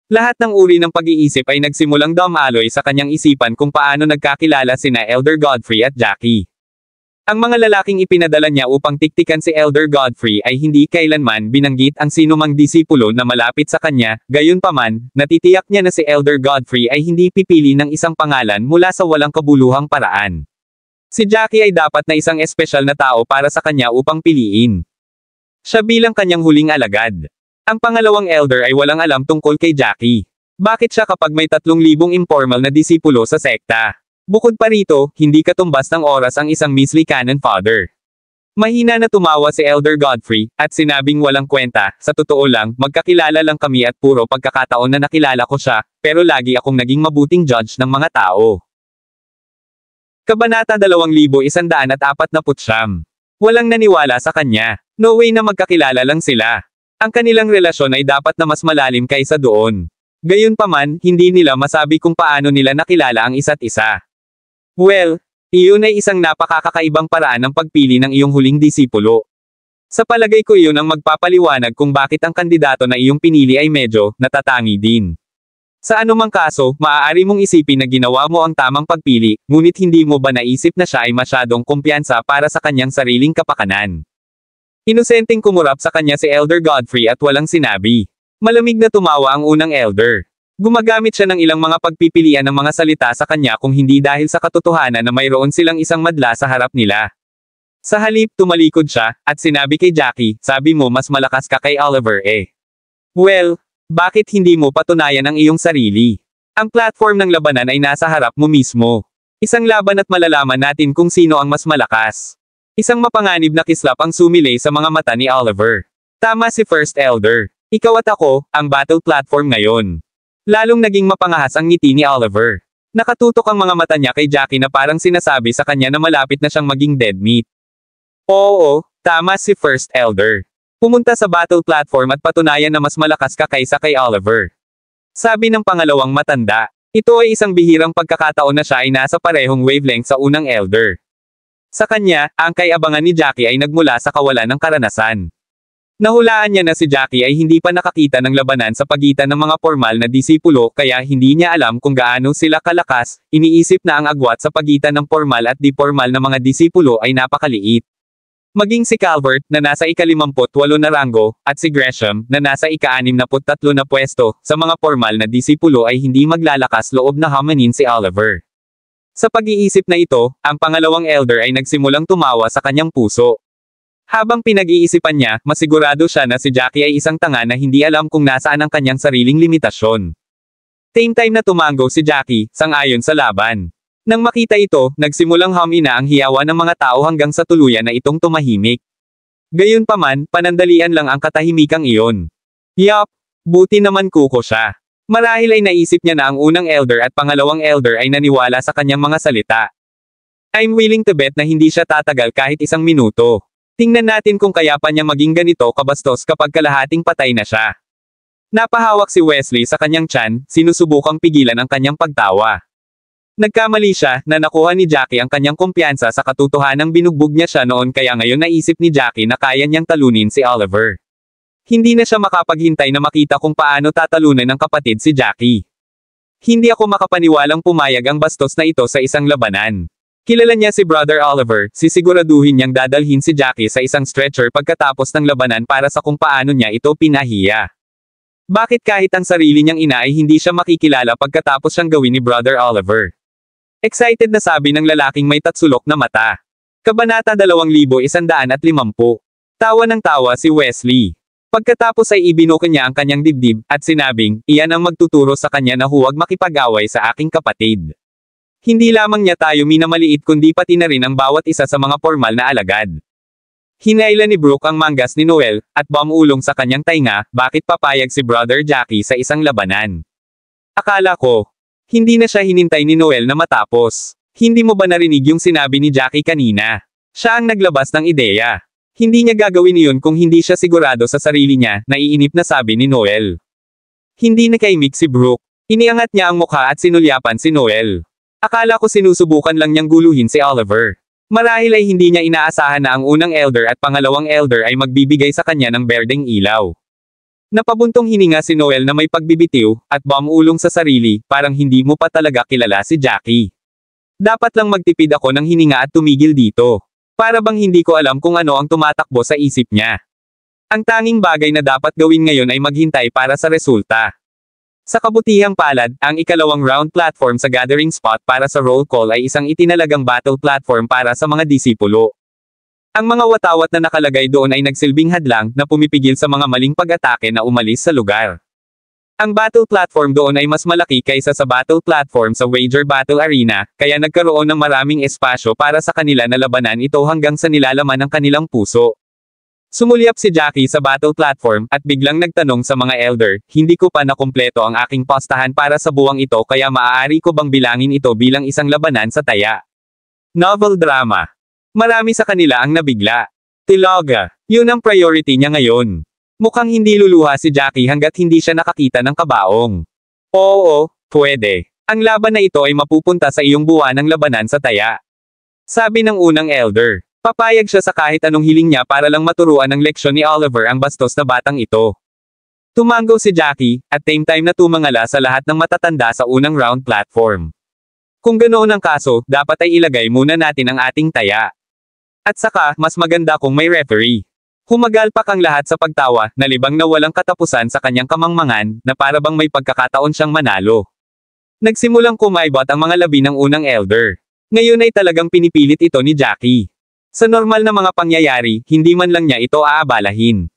Lahat ng uri ng pag-iisip ay nagsimulang dumaloy sa kanyang isipan kung paano nagkakilala sina Elder Godfrey at Jackie. Ang mga lalaking ipinadala niya upang tiktikan si Elder Godfrey ay hindi kailanman binanggit ang sinumang disipulo na malapit sa kanya, gayunpaman, natitiyak niya na si Elder Godfrey ay hindi pipili ng isang pangalan mula sa walang kabuluhang paraan. Si Jackie ay dapat na isang espesyal na tao para sa kanya upang piliin. Siya bilang kanyang huling alagad. Ang pangalawang elder ay walang alam tungkol kay Jackie. Bakit siya kapag may 3,000 informal na disipulo sa sekta? Bukod pa rito, hindi katumbas ng oras ang isang measly canon fodder. Mahina na tumawa si Elder Godfrey, at sinabing walang kwenta, sa totoo lang, magkakilala lang kami at puro pagkakataon na nakilala ko siya, pero lagi akong naging mabuting judge ng mga tao. Kabanata 2149. Walang naniwala sa kanya. No way na magkakilala lang sila. Ang kanilang relasyon ay dapat na mas malalim kaysa doon. Gayunpaman, hindi nila masabi kung paano nila nakilala ang isa't isa. Well, iyon ay isang napakakakaibang paraan ng pagpili ng iyong huling disipulo. Sa palagay ko iyon ang magpapaliwanag kung bakit ang kandidato na iyong pinili ay medyo natatangi din. Sa anumang kaso, maaari mong isipin na ginawa mo ang tamang pagpili, ngunit hindi mo ba naisip na siya ay masyadong kumpiyansa para sa kanyang sariling kapakanan? Inosenteng kumurap sa kanya si Elder Godfrey at walang sinabi. Malamig na tumawa ang unang elder. Gumagamit siya ng ilang mga pagpipilian ng mga salita sa kanya kung hindi dahil sa katotohanan na mayroon silang isang madla sa harap nila. Sa halip, tumalikod siya, at sinabi kay Jackie, sabi mo mas malakas ka kay Oliver eh. Well, bakit hindi mo patunayan ang iyong sarili? Ang platform ng labanan ay nasa harap mo mismo. Isang laban at malalaman natin kung sino ang mas malakas. Isang mapanganib na kislap ang sumilay sa mga mata ni Oliver. Tama si First Elder. Ikaw at ako, ang battle platform ngayon. Lalong naging mapangahas ang ngiti ni Oliver. Nakatutok ang mga mata niya kay Jackie na parang sinasabi sa kanya na malapit na siyang maging dead meat. Oo, tama si First Elder. Pumunta sa battle platform at patunayan na mas malakas ka kaysa kay Oliver. Sabi ng pangalawang matanda. Ito ay isang bihirang pagkakataon na siya ay nasa parehong wavelength sa unang elder. Sa kanya, ang kay-abangan ni Jackie ay nagmula sa kawalan ng karanasan. Nahulaan niya na si Jackie ay hindi pa nakakita ng labanan sa pagitan ng mga formal na disipulo kaya hindi niya alam kung gaano sila kalakas, iniisip na ang agwat sa pagitan ng formal at di-formal na mga disipulo ay napakaliit. Maging si Calvert, na nasa ika-58 na ranggo, at si Gresham, na nasa ika-63 na pwesto, sa mga formal na disipulo ay hindi maglalakas loob na hamanin si Oliver. Sa pag-iisip na ito, ang pangalawang elder ay nagsimulang tumawa sa kanyang puso. Habang pinag-iisipan niya, masigurado siya na si Jackie ay isang tanga na hindi alam kung nasaan ang kanyang sariling limitasyon. Same time na tumango si Jackie, sang-ayon sa laban. Nang makita ito, nagsimulang humina ang hiyawan ng mga tao hanggang sa tuluyan na itong tumahimik. Gayunpaman, panandalian lang ang katahimikang iyon. Yup, buti naman kuko siya. Marahil ay naisip niya na ang unang elder at pangalawang elder ay naniwala sa kanyang mga salita. I'm willing to bet na hindi siya tatagal kahit isang minuto. Tingnan natin kung kaya pa niya maging ganito kabastos kapag kalahating patay na siya. Napahawak si Wesley sa kanyang tiyan, sinusubukang pigilan ang kanyang pagtawa. Nagkamali siya, na nakuha ni Jackie ang kanyang kumpiyansa sa katotohanang binugbog niya siya noon kaya ngayon naisip ni Jackie na kaya niyang talunin si Oliver. Hindi na siya makapaghintay na makita kung paano tatalunan ng kapatid si Jackie. Hindi ako makapaniwalang pumayag ang bastos na ito sa isang labanan. Kilala niya si Brother Oliver, sisiguraduhin niyang dadalhin si Jackie sa isang stretcher pagkatapos ng labanan para sa kung paano niya ito pinahiya. Bakit kahit ang sarili niyang ina ay hindi siya makikilala pagkatapos siyang gawin ni Brother Oliver? Excited na sabi ng lalaking may tatsulok na mata. Kabanata 2150. Tawa ng tawa si Wesley. Pagkatapos ay ibinuka niya ang kanyang dibdib, at sinabing, iyan ang magtuturo sa kanya na huwag makipag-away sa aking kapatid. Hindi lamang niya tayo minamaliit kundi pati na rin ang bawat isa sa mga formal na alagad. Hinayla ni Brooke ang manggas ni Noel, at bumulong sa kanyang tainga, bakit papayag si Brother Jackie sa isang labanan. Akala ko, hindi na siya hinintay ni Noel na matapos. Hindi mo ba narinig yung sinabi ni Jackie kanina? Siya ang naglabas ng ideya. Hindi niya gagawin iyon kung hindi siya sigurado sa sarili niya, naiinip na sabi ni Noel. Hindi nakaimik si Brooke. Iniangat niya ang mukha at sinulyapan si Noel. Akala ko sinusubukan lang niyang guluhin si Oliver. Marahil ay hindi niya inaasahan na ang unang elder at pangalawang elder ay magbibigay sa kanya ng berdeng ilaw. Napabuntong hininga si Noel na may pagbibitiw, at bumulong sa sarili, parang hindi mo pa talaga kilala si Jackie. Dapat lang magtipid ako ng hininga at tumigil dito. Para bang hindi ko alam kung ano ang tumatakbo sa isip niya. Ang tanging bagay na dapat gawin ngayon ay maghintay para sa resulta. Sa kabutihang palad, ang ikalawang round platform sa gathering spot para sa roll call ay isang itinalagang battle platform para sa mga disipulo. Ang mga watawat na nakalagay doon ay nagsilbing hadlang na pumipigil sa mga maling pag-atake na umalis sa lugar. Ang battle platform doon ay mas malaki kaysa sa battle platform sa Wager Battle Arena, kaya nagkaroon ng maraming espasyo para sa kanila na labanan ito hanggang sa nilalaman ng kanilang puso. Sumulyap si Jackie sa battle platform at biglang nagtanong sa mga elder, hindi ko pa nakumpleto ang aking postahan para sa buwang ito kaya maaari ko bang bilangin ito bilang isang labanan sa taya? Novel drama. Marami sa kanila ang nabigla. Tilaga, yun ang priority niya ngayon. Mukhang hindi luluha si Jackie hanggat hindi siya nakakita ng kabaong. Oo, pwede. Ang laban na ito ay mapupunta sa iyong buwan ng labanan sa taya. Sabi ng unang elder. Papayag siya sa kahit anong hiling niya para lang maturuan ng leksyon ni Oliver ang bastos na batang ito. Tumango si Jackie, at same time na tumangala sa lahat ng matatanda sa unang round platform. Kung ganoon ang kaso, dapat ay ilagay muna natin ang ating taya. At saka, mas maganda kung may referee. Humagalpak ang lahat sa pagtawa, na libang na walang katapusan sa kanyang kamangmangan, na para bang may pagkakataon siyang manalo. Nagsimulang kumaybot ang mga labi ng unang elder. Ngayon ay talagang pinipilit ito ni Jackie. Sa normal na mga pangyayari, hindi man lang niya ito aabalahin.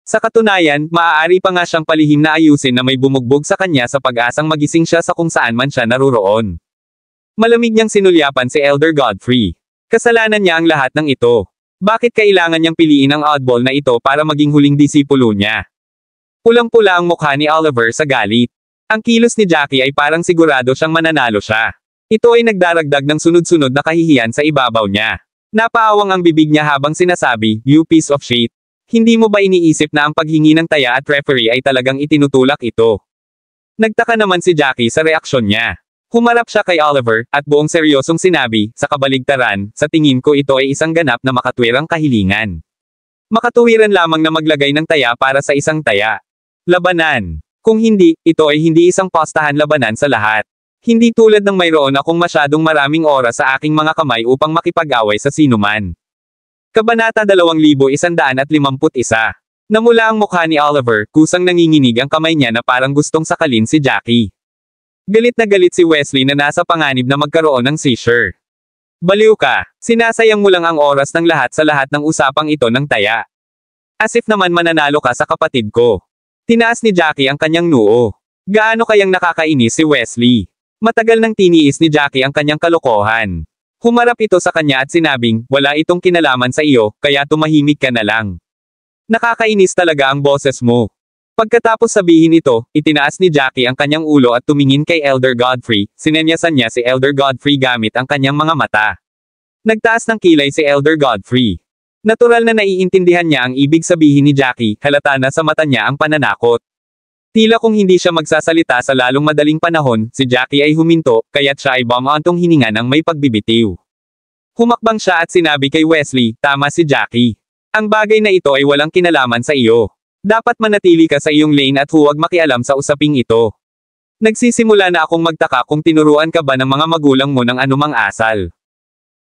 Sa katunayan, maaari pa nga siyang palihim na ayusin na may bumugbog sa kanya sa pag-asang magising siya sa kung saan man siya naruroon. Malamig niyang sinulyapan si Elder Godfrey. Kasalanan niya ang lahat ng ito. Bakit kailangan niyang piliin ang oddball na ito para maging huling disipulo niya? Pulang-pula ang mukha ni Oliver sa galit. Ang kilos ni Jackie ay parang sigurado siyang mananalo siya. Ito ay nagdaragdag ng sunod-sunod na kahihiyan sa ibabaw niya. Napaawang ang bibig niya habang sinasabi, "You piece of shit. Hindi mo ba iniisip na ang paghingi ng taya at referee ay talagang itinutulak ito?" Nagtaka naman si Jackie sa reaksyon niya. Humarap siya kay Oliver, at buong seryosong sinabi, sa kabaligtaran, sa tingin ko ito ay isang ganap na makatwirang kahilingan. Makatuwiran lamang na maglagay ng taya para sa isang taya. Labanan. Kung hindi, ito ay hindi isang postahan labanan sa lahat. Hindi tulad ng mayroon akong masyadong maraming oras sa aking mga kamay upang makipag-away sa sinuman. Kabanata 2151. Namula ang mukha ni Oliver, kusang nanginginig ang kamay niya na parang gustong sakalin si Jackie. Galit na galit si Wesley na nasa panganib na magkaroon ng seizure. Baliw ka, sinasayang mo lang ang oras ng lahat sa lahat ng usapang ito ng taya. As if naman mananalo ka sa kapatid ko. Tinaas ni Jackie ang kanyang noo. Gaano kayang nakakainis si Wesley? Matagal nang tiniis ni Jackie ang kanyang kalokohan. Humarap ito sa kanya at sinabing, wala itong kinalaman sa iyo, kaya tumahimik ka na lang. Nakakainis talaga ang boses mo. Pagkatapos sabihin ito, itinaas ni Jackie ang kanyang ulo at tumingin kay Elder Godfrey, sinenyasan niya si Elder Godfrey gamit ang kanyang mga mata. Nagtaas ng kilay si Elder Godfrey. Natural na naiintindihan niya ang ibig sabihin ni Jackie, halata na sa mata niya ang pananakot. Tila kung hindi siya magsasalita sa lalong madaling panahon, si Jackie ay huminto, kaya't siya ay bumontong hininga ng may pagbibitiw. Humakbang siya at sinabi kay Wesley, tama si Jackie. Ang bagay na ito ay walang kinalaman sa iyo. Dapat manatili ka sa iyong lane at huwag makialam sa usaping ito. Nagsisimula na akong magtaka kung tinuruan ka ba ng mga magulang mo ng anumang asal.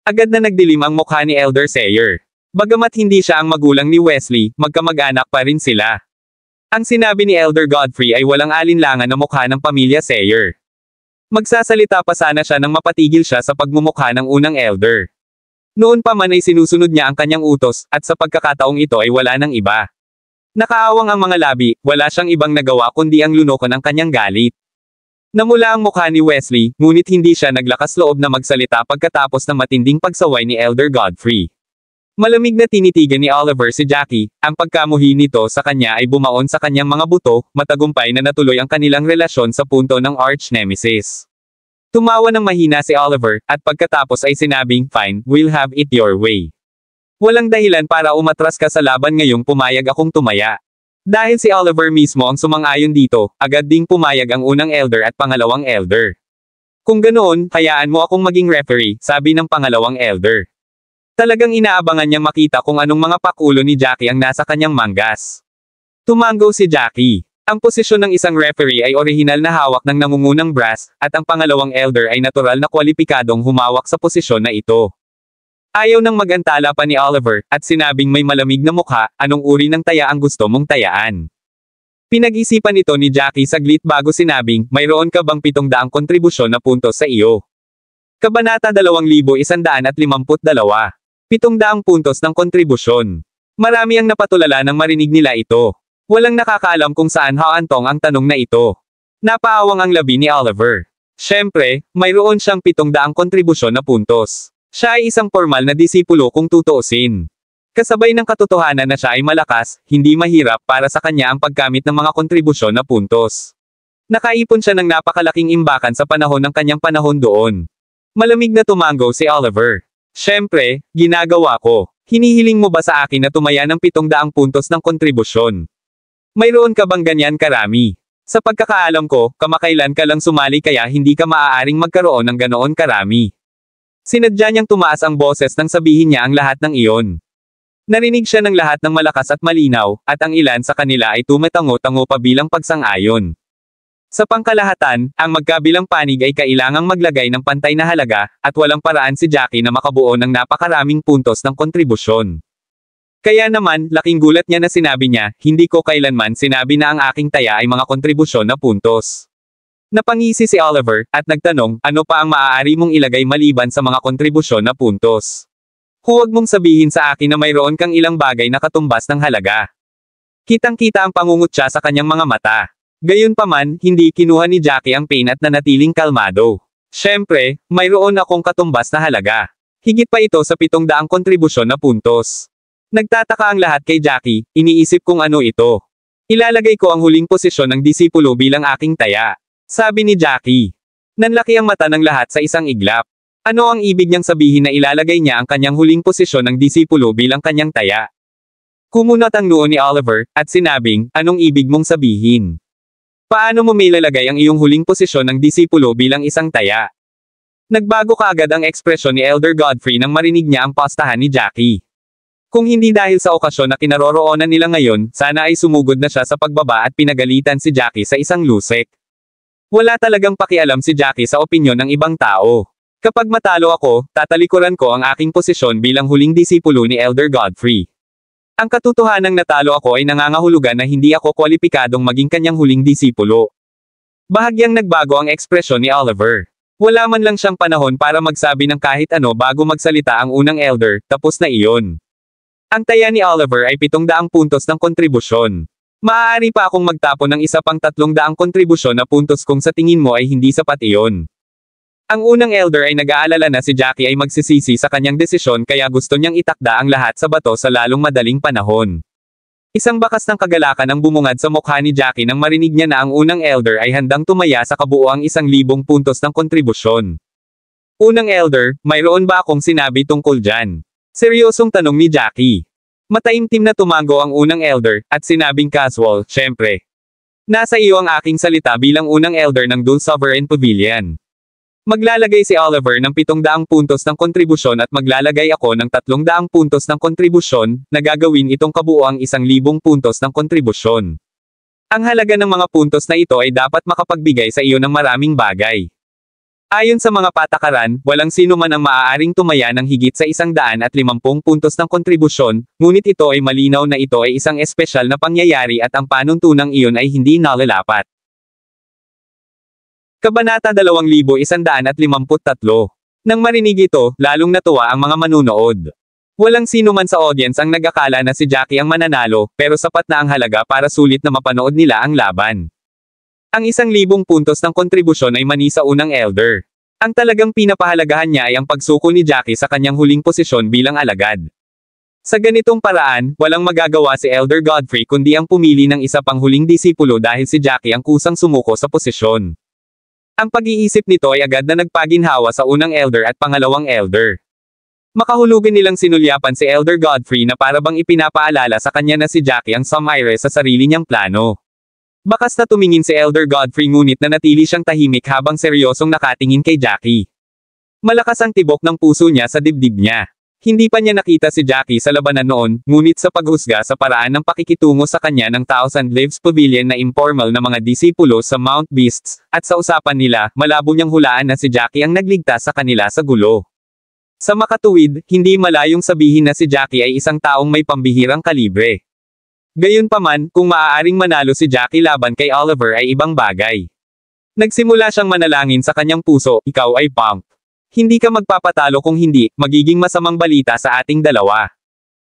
Agad na nagdilim ang mukha ni Elder Sayer. Bagamat hindi siya ang magulang ni Wesley, magkamag-anak pa rin sila. Ang sinabi ni Elder Godfrey ay walang alinlangan na mukha ng pamilya Sayer. Magsasalita pa sana siya nang mapatigil siya sa pagmumukha ng unang elder. Noon pa man ay sinusunod niya ang kanyang utos, at sa pagkakataong ito ay wala nang iba. Nakaawang ang mga labi, wala siyang ibang nagawa kundi ang lunokon ng kanyang galit. Namula ang mukha ni Wesley, ngunit hindi siya naglakas loob na magsalita pagkatapos ng matinding pagsaway ni Elder Godfrey. Malamig na tinitigan ni Oliver si Jackie, ang pagkamuhi nito sa kanya ay bumaon sa kanyang mga buto, matagumpay na natuloy ang kanilang relasyon sa punto ng arch nemesis. Tumawa ng mahina si Oliver, at pagkatapos ay sinabing, fine, we'll have it your way. Walang dahilan para umatras ka sa laban ngayong pumayag akong tumaya. Dahil si Oliver mismo ang sumang-ayon dito, agad ding pumayag ang unang elder at pangalawang elder. Kung ganoon, hayaan mo akong maging referee, sabi ng pangalawang elder. Talagang inaabangan niyang makita kung anong mga pakulo ni Jackie ang nasa kanyang manggas. Tumango si Jackie. Ang posisyon ng isang referee ay orihinal na hawak ng nangungunang brass, at ang pangalawang elder ay natural na kwalipikadong humawak sa posisyon na ito. Ayaw nang magantala pa ni Oliver, at sinabing may malamig na mukha, anong uri ng taya ang gusto mong tayaan? Pinag-isipan ito ni Jackie saglit bago sinabing, mayroon ka bang 700 kontribusyon na puntos sa iyo? Kabanata 2152. 700 puntos ng kontribusyon. Marami ang napatulala nang marinig nila ito. Walang nakakaalam kung saan haantong ang tanong na ito. Napaawang ang labi ni Oliver. Siyempre, mayroon siyang 700 kontribusyon na puntos. Siya ay isang formal na disipulo kung tutuusin. Kasabay ng katotohanan na siya ay malakas, hindi mahirap para sa kanya ang pagkamit ng mga kontribusyon na puntos. Nakaipon siya ng napakalaking imbakan sa panahon ng kanyang panahon doon. Malamig na tumango si Oliver. Siyempre, ginagawa ko. Hinihiling mo ba sa akin na tumaya ng 700 puntos ng kontribusyon? Mayroon ka bang ganyan karami? Sa pagkakaalam ko, kamakailan ka lang sumali kaya hindi ka maaaring magkaroon ng ganoon karami. Sinadya niyang tumaas ang boses nang sabihin niya ang lahat ng iyon. Narinig siya ng lahat ng malakas at malinaw, at ang ilan sa kanila ay tumatango-tango pa bilang pagsang-ayon. Sa pangkalahatan, ang magkabilang panig ay kailangang maglagay ng pantay na halaga, at walang paraan si Jackie na makabuo ng napakaraming puntos ng kontribusyon. Kaya naman, laking gulat niya na sinabi niya, hindi ko kailanman sinabi na ang aking taya ay mga kontribusyon na puntos. Napangisi si Oliver, at nagtanong, ano pa ang maaari mong ilagay maliban sa mga kontribusyon na puntos? Huwag mong sabihin sa akin na mayroon kang ilang bagay na katumbas ng halaga. Kitang-kita ang pangungutya sa kanyang mga mata. Gayunpaman, hindi kinuha ni Jackie ang pain at nanatiling kalmado. Siyempre, mayroon akong katumbas na halaga. Higit pa ito sa 700 kontribusyon na puntos. Nagtataka ang lahat kay Jackie, iniisip kung ano ito. Ilalagay ko ang huling posisyon ng disipulo bilang aking taya. Sabi ni Jackie. Nanlaki ang mata ng lahat sa isang iglap. Ano ang ibig niyang sabihin na ilalagay niya ang kanyang huling posisyon ng disipulo bilang kanyang taya? Kumunot ang noo ni Oliver, at sinabing, anong ibig mong sabihin? Paano mo mailalagay ang iyong huling posisyon ng disipulo bilang isang taya? Nagbago kaagad ang ekspresyon ni Elder Godfrey nang marinig niya ang pastahan ni Jackie. Kung hindi dahil sa okasyon na kinaroroonan nila ngayon, sana ay sumugod na siya sa pagbaba at pinagalitan si Jackie sa isang lusek. Wala talagang pakialam si Jackie sa opinyon ng ibang tao. Kapag matalo ako, tatalikuran ko ang aking posisyon bilang huling disipulo ni Elder Godfrey. Ang katotohanang natalo ako ay nangangahulugan na hindi ako kwalipikadong maging kanyang huling disipulo. Bahagyang nagbago ang ekspresyon ni Oliver. Wala man lang siyang panahon para magsabi ng kahit ano bago magsalita ang unang elder, tapos na iyon. Ang taya ni Oliver ay 700 puntos ng kontribusyon. Maaari pa akong magtapon ng isa pang 300 kontribusyon na puntos kung sa tingin mo ay hindi sapat iyon. Ang unang elder ay nag-aalala na si Jackie ay magsisisi sa kanyang desisyon kaya gusto niyang itakda ang lahat sa bato sa lalong madaling panahon. Isang bakas ng kagalakan ang bumungad sa mukha ni Jackie nang marinig niya na ang unang elder ay handang tumaya sa kabuoang 1,000 puntos ng kontribusyon. Unang elder, mayroon ba akong sinabi tungkol dyan? Seryosong tanong ni Jackie. Mataimtim na tumango ang unang elder, at sinabing casual, syempre. Nasa iyo ang aking salita bilang unang elder ng Dul Sovereign Pavilion. Maglalagay si Oliver ng 700 puntos ng kontribusyon at maglalagay ako ng 300 puntos ng kontribusyon, na gagawin itong kabuoang 1,000 puntos ng kontribusyon. Ang halaga ng mga puntos na ito ay dapat makapagbigay sa iyo ng maraming bagay. Ayon sa mga patakaran, walang sino man ang maaaring tumaya ng higit sa 150 puntos ng kontribusyon, ngunit ito ay malinaw na ito ay isang espesyal na pangyayari at ang panuntunang iyon ay hindi nalalapat. Kabanata 2153. Nang marinig ito, lalong natuwa ang mga manunood. Walang sino man sa audience ang nag-akala na si Jackie ang mananalo, pero sapat na ang halaga para sulit na mapanood nila ang laban. Ang 1,000 puntos ng kontribusyon ay mani sa unang elder. Ang talagang pinapahalagahan niya ay ang pagsuko ni Jackie sa kanyang huling posisyon bilang alagad. Sa ganitong paraan, walang magagawa si Elder Godfrey kundi ang pumili ng isa pang huling disipulo dahil si Jackie ang kusang sumuko sa posisyon. Ang pag-iisip nito ay agad na nagpaginhawa sa unang elder at pangalawang elder. Makahulugan nilang sinulyapan si Elder Godfrey na para bang ipinapaalala sa kanya na si Jackie ang sumire sa sarili niyang plano. Bakas na tumingin si Elder Godfrey ngunit nanatili siyang tahimik habang seryosong nakatingin kay Jackie. Malakas ang tibok ng puso niya sa dibdib niya. Hindi pa niya nakita si Jackie sa labanan noon, ngunit sa paghusga sa paraan ng pakikitungo sa kanya ng Thousand Lives Pavilion na informal na mga disipulo sa Mount Beasts, at sa usapan nila, malabo niyang hulaan na si Jackie ang nagligtas sa kanila sa gulo. Sa makatuwid, hindi malayong sabihin na si Jackie ay isang taong may pambihirang kalibre. Gayunpaman, kung maaaring manalo si Jackie laban kay Oliver ay ibang bagay. Nagsimula siyang manalangin sa kanyang puso, ikaw ay punk. Hindi ka magpapatalo kung hindi, magiging masamang balita sa ating dalawa.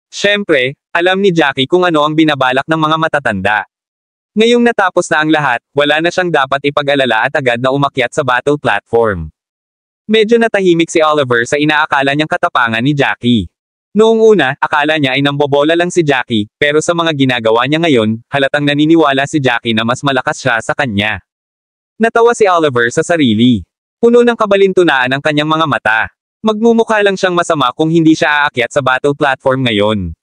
Siyempre, alam ni Jackie kung ano ang binabalak ng mga matatanda. Ngayong natapos na ang lahat, wala na siyang dapat ipag-alala at agad na umakyat sa battle platform. Medyo natahimik si Oliver sa inaakala niyang katapangan ni Jackie. Noong una, akala niya ay nambobola lang si Jackie, pero sa mga ginagawa niya ngayon, halatang naniniwala si Jackie na mas malakas siya sa kanya. Natawa si Oliver sa sarili. Puno ng kabalintunaan ang kanyang mga mata. Magmumukha lang siyang masama kung hindi siya aakyat sa battle platform ngayon.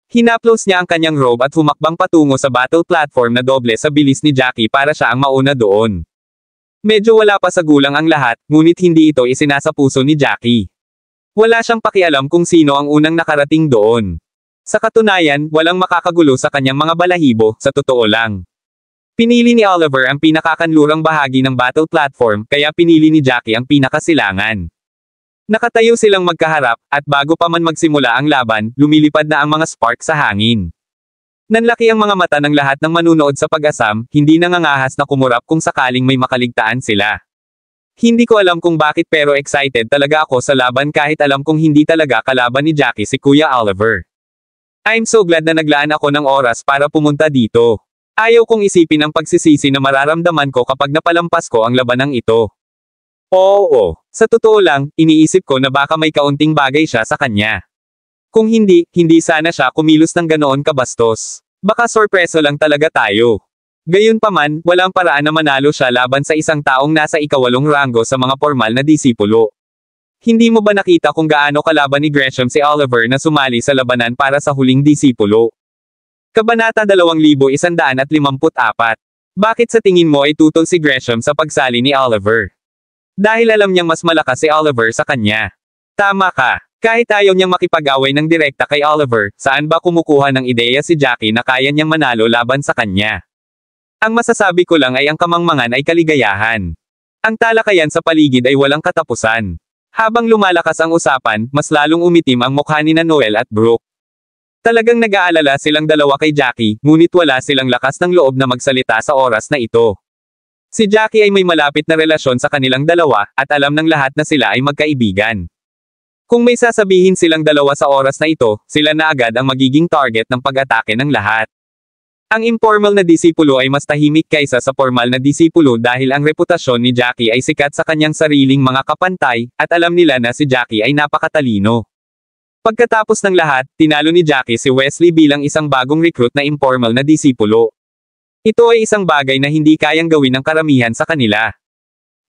Hinaplos niya ang kanyang robe at humakbang patungo sa battle platform na doble sa bilis ni Jackie para siya ang mauna doon. Medyo wala pa sa gulang ang lahat, ngunit hindi ito isinasa puso ni Jackie. Wala siyang pakialam kung sino ang unang nakarating doon. Sa katunayan, walang makakagulo sa kanyang mga balahibo, sa totoo lang. Pinili ni Oliver ang pinakakanlurang bahagi ng battle platform, kaya pinili ni Jackie ang pinakasilangan. Nakatayo silang magkaharap, at bago pa man magsimula ang laban, lumilipad na ang mga spark sa hangin. Nanlaki ang mga mata ng lahat ng manunood sa pag-asam, hindi nangangahas na kumurap kung sakaling may makaligtaan sila. Hindi ko alam kung bakit pero excited talaga ako sa laban kahit alam kong hindi talaga kalaban ni Jackie si Kuya Oliver. I'm so glad na naglaan ako ng oras para pumunta dito. Ayaw kong isipin ang pagsisisi na mararamdaman ko kapag napalampas ko ang labanang ito. Oo, sa totoo lang, iniisip ko na baka may kaunting bagay siya sa kanya. Kung hindi, hindi sana siya kumilos ng ganoon kabastos. Baka sorpreso lang talaga tayo. Gayunpaman, walang paraan na manalo siya laban sa isang taong nasa ikawalong ranggo sa mga formal na disipulo. Hindi mo ba nakita kung gaano kalaban ni Gresham si Oliver na sumali sa labanan para sa huling disipulo? Kabanata 2154. Bakit sa tingin mo ay tutol si Gresham sa pagsali ni Oliver? Dahil alam niyang mas malakas si Oliver sa kanya. Tama ka. Kahit ayaw niyang makipag-away ng direkta kay Oliver, saan ba kumukuha ng ideya si Jackie na kaya niyang manalo laban sa kanya? Ang masasabi ko lang ay ang kamangmangan ay kaligayahan. Ang talakayan sa paligid ay walang katapusan. Habang lumalakas ang usapan, mas lalong umitim ang mukha ni Noel at Brooke. Talagang nag-aalala silang dalawa kay Jackie, ngunit wala silang lakas ng loob na magsalita sa oras na ito. Si Jackie ay may malapit na relasyon sa kanilang dalawa, at alam ng lahat na sila ay magkaibigan. Kung may sasabihin silang dalawa sa oras na ito, sila na agad ang magiging target ng pag-atake ng lahat. Ang informal na disipulo ay mas tahimik kaysa sa formal na disipulo dahil ang reputasyon ni Jackie ay sikat sa kanyang sariling mga kapantay, at alam nila na si Jackie ay napakatalino. Pagkatapos ng lahat, tinalo ni Jackie si Wesley bilang isang bagong recruit na informal na disipulo. Ito ay isang bagay na hindi kayang gawin ng karamihan sa kanila.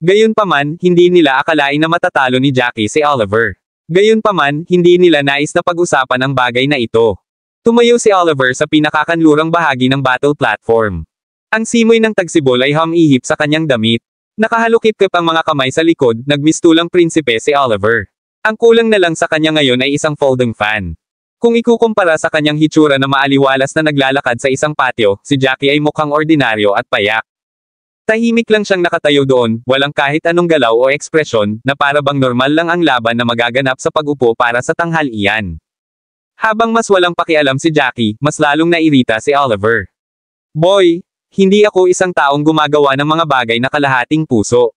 Gayunpaman, hindi nila akalain na matatalo ni Jackie si Oliver. Gayunpaman, hindi nila nais na pag-usapan ang bagay na ito. Tumayo si Oliver sa pinakakanlurang bahagi ng battle platform. Ang simoy ng tagsibol ay humihip sa kanyang damit. Nakahalukip-kip ang mga kamay sa likod, nagmistulang prinsipe si Oliver. Ang kulang na lang sa kanya ngayon ay isang folding fan. Kung ikukumpara sa kanyang hitsura na maaliwalas na naglalakad sa isang patio, si Jackie ay mukhang ordinaryo at payak. Tahimik lang siyang nakatayo doon, walang kahit anong galaw o ekspresyon, na para bang normal lang ang laban na magaganap sa pag-upo para sa tanghalian. Habang mas walang pakialam si Jackie, mas lalong nairita si Oliver. Boy, hindi ako isang taong gumagawa ng mga bagay na kalahating puso.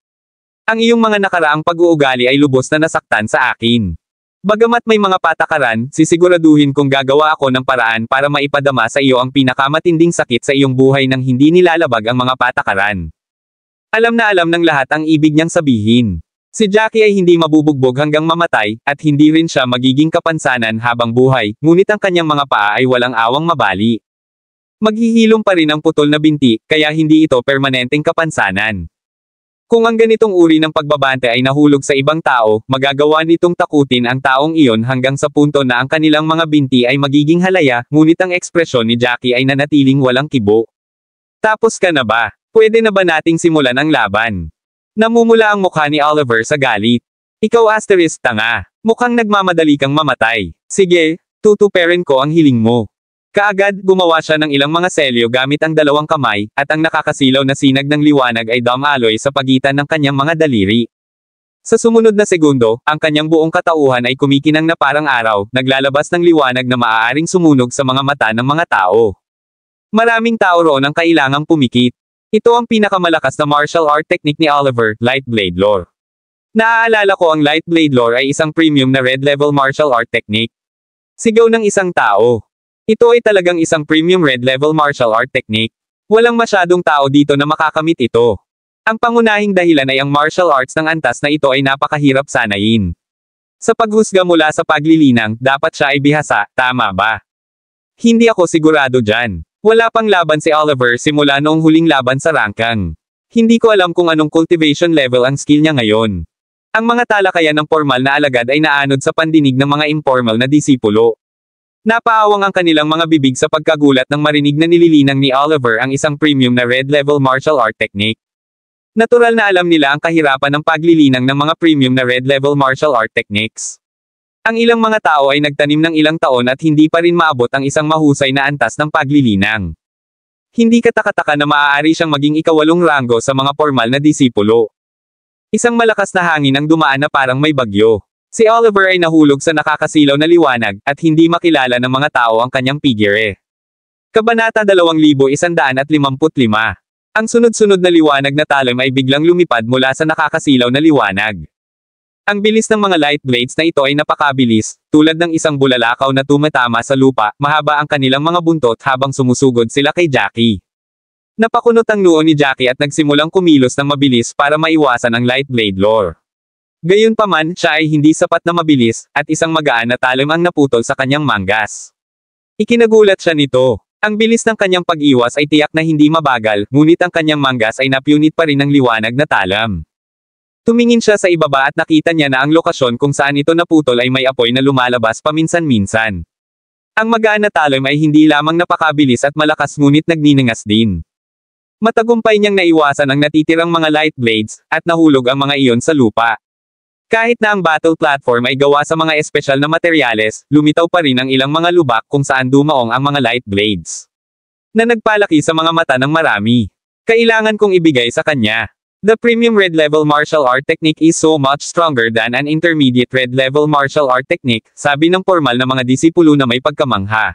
Ang iyong mga nakaraang pag-uugali ay lubos na nasaktan sa akin. Bagamat may mga patakaran, sisiguraduhin kong gagawa ako ng paraan para maipadama sa iyo ang pinakamatinding sakit sa iyong buhay nang hindi nilalabag ang mga patakaran. Alam na alam ng lahat ang ibig niyang sabihin. Si Jackie ay hindi mabubugbog hanggang mamatay, at hindi rin siya magiging kapansanan habang buhay, ngunit ang kanyang mga paa ay walang awang mabali. Maghihilom pa rin ang putol na binti, kaya hindi ito permanenteng kapansanan. Kung ang ganitong uri ng pagbabante ay nahulog sa ibang tao, magagawa nitong takutin ang taong iyon hanggang sa punto na ang kanilang mga binti ay magiging halaya, ngunit ang ekspresyon ni Jackie ay nanatiling walang kibo. Tapos ka na ba? Pwede na ba nating simulan ang laban? Namumula ang mukha ni Oliver sa galit. Ikaw asterisk tanga. Mukhang nagmamadali kang mamatay. Sige, tutuperin ko ang hiling mo. Kaagad, gumawa siya ng ilang mga selyo gamit ang dalawang kamay, at ang nakakasilaw na sinag ng liwanag ay dumaloy sa pagitan ng kanyang mga daliri. Sa sumunod na segundo, ang kanyang buong katauhan ay kumikinang na parang araw, naglalabas ng liwanag na maaaring sumunog sa mga mata ng mga tao. Maraming tao roon ang kailangang pumikit. Ito ang pinakamalakas na martial art technique ni Oliver, Light Blade Lore. Naaalala ko ang Light Blade Lore ay isang premium na red level martial art technique. Sigaw ng isang tao. Ito ay talagang isang premium red level martial art technique. Walang masyadong tao dito na makakamit ito. Ang pangunahing dahilan ay ang martial arts ng antas na ito ay napakahirap sanayin. Sa paghusga mula sa paglilinang, dapat siya ay bihasa, tama ba? Hindi ako sigurado dyan. Wala pang laban si Oliver simula noong huling laban sa rangkang. Hindi ko alam kung anong cultivation level ang skill niya ngayon. Ang mga talakayan ng formal na alagad ay naanod sa pandinig ng mga informal na disipulo. Napaawang ang kanilang mga bibig sa pagkagulat nang marinig na nililinang ni Oliver ang isang premium na red level martial art technique. Natural na alam nila ang kahirapan ng paglilinang ng mga premium na red level martial art techniques. Ang ilang mga tao ay nagtanim ng ilang taon at hindi pa rin maabot ang isang mahusay na antas ng paglilinang. Hindi katakataka na maaari siyang maging ikawalong ranggo sa mga formal na disipulo. Isang malakas na hangin ang dumaan na parang may bagyo. Si Oliver ay nahulog sa nakakasilaw na liwanag at hindi makilala ng mga tao ang kanyang figure. Kabanata 2155. Ang sunod-sunod na liwanag na talim ay biglang lumipad mula sa nakakasilaw na liwanag. Ang bilis ng mga light blades na ito ay napakabilis, tulad ng isang bulalakaw na tumatama sa lupa, mahaba ang kanilang mga buntot habang sumusugod sila kay Jackie. Napakunot ang noo ni Jackie at nagsimulang kumilos ng mabilis para maiwasan ang light blade lore. Gayunpaman, siya ay hindi sapat na mabilis, at isang magaan na talim ang naputol sa kanyang manggas. Ikinagulat siya nito. Ang bilis ng kanyang pag-iwas ay tiyak na hindi mabagal, ngunit ang kanyang manggas ay napunit pa rin ng liwanag na talam. Tumingin siya sa ibaba at nakita niya na ang lokasyon kung saan ito naputol ay may apoy na lumalabas paminsan-minsan. Ang magaan na talim ay hindi lamang napakabilis at malakas ngunit nagniningas din. Matagumpay niyang naiwasan ang natitirang mga light blades, at nahulog ang mga iyon sa lupa. Kahit na ang battle platform ay gawa sa mga espesyal na materyales, lumitaw pa rin ang ilang mga lubak kung saan dumaong ang mga light blades. Na nagpalaki sa mga mata ng marami. Kailangan kong ibigay sa kanya. The premium red level martial art technique is so much stronger than an intermediate red level martial art technique, sabi ng formal na mga disipulo na may pagkamangha.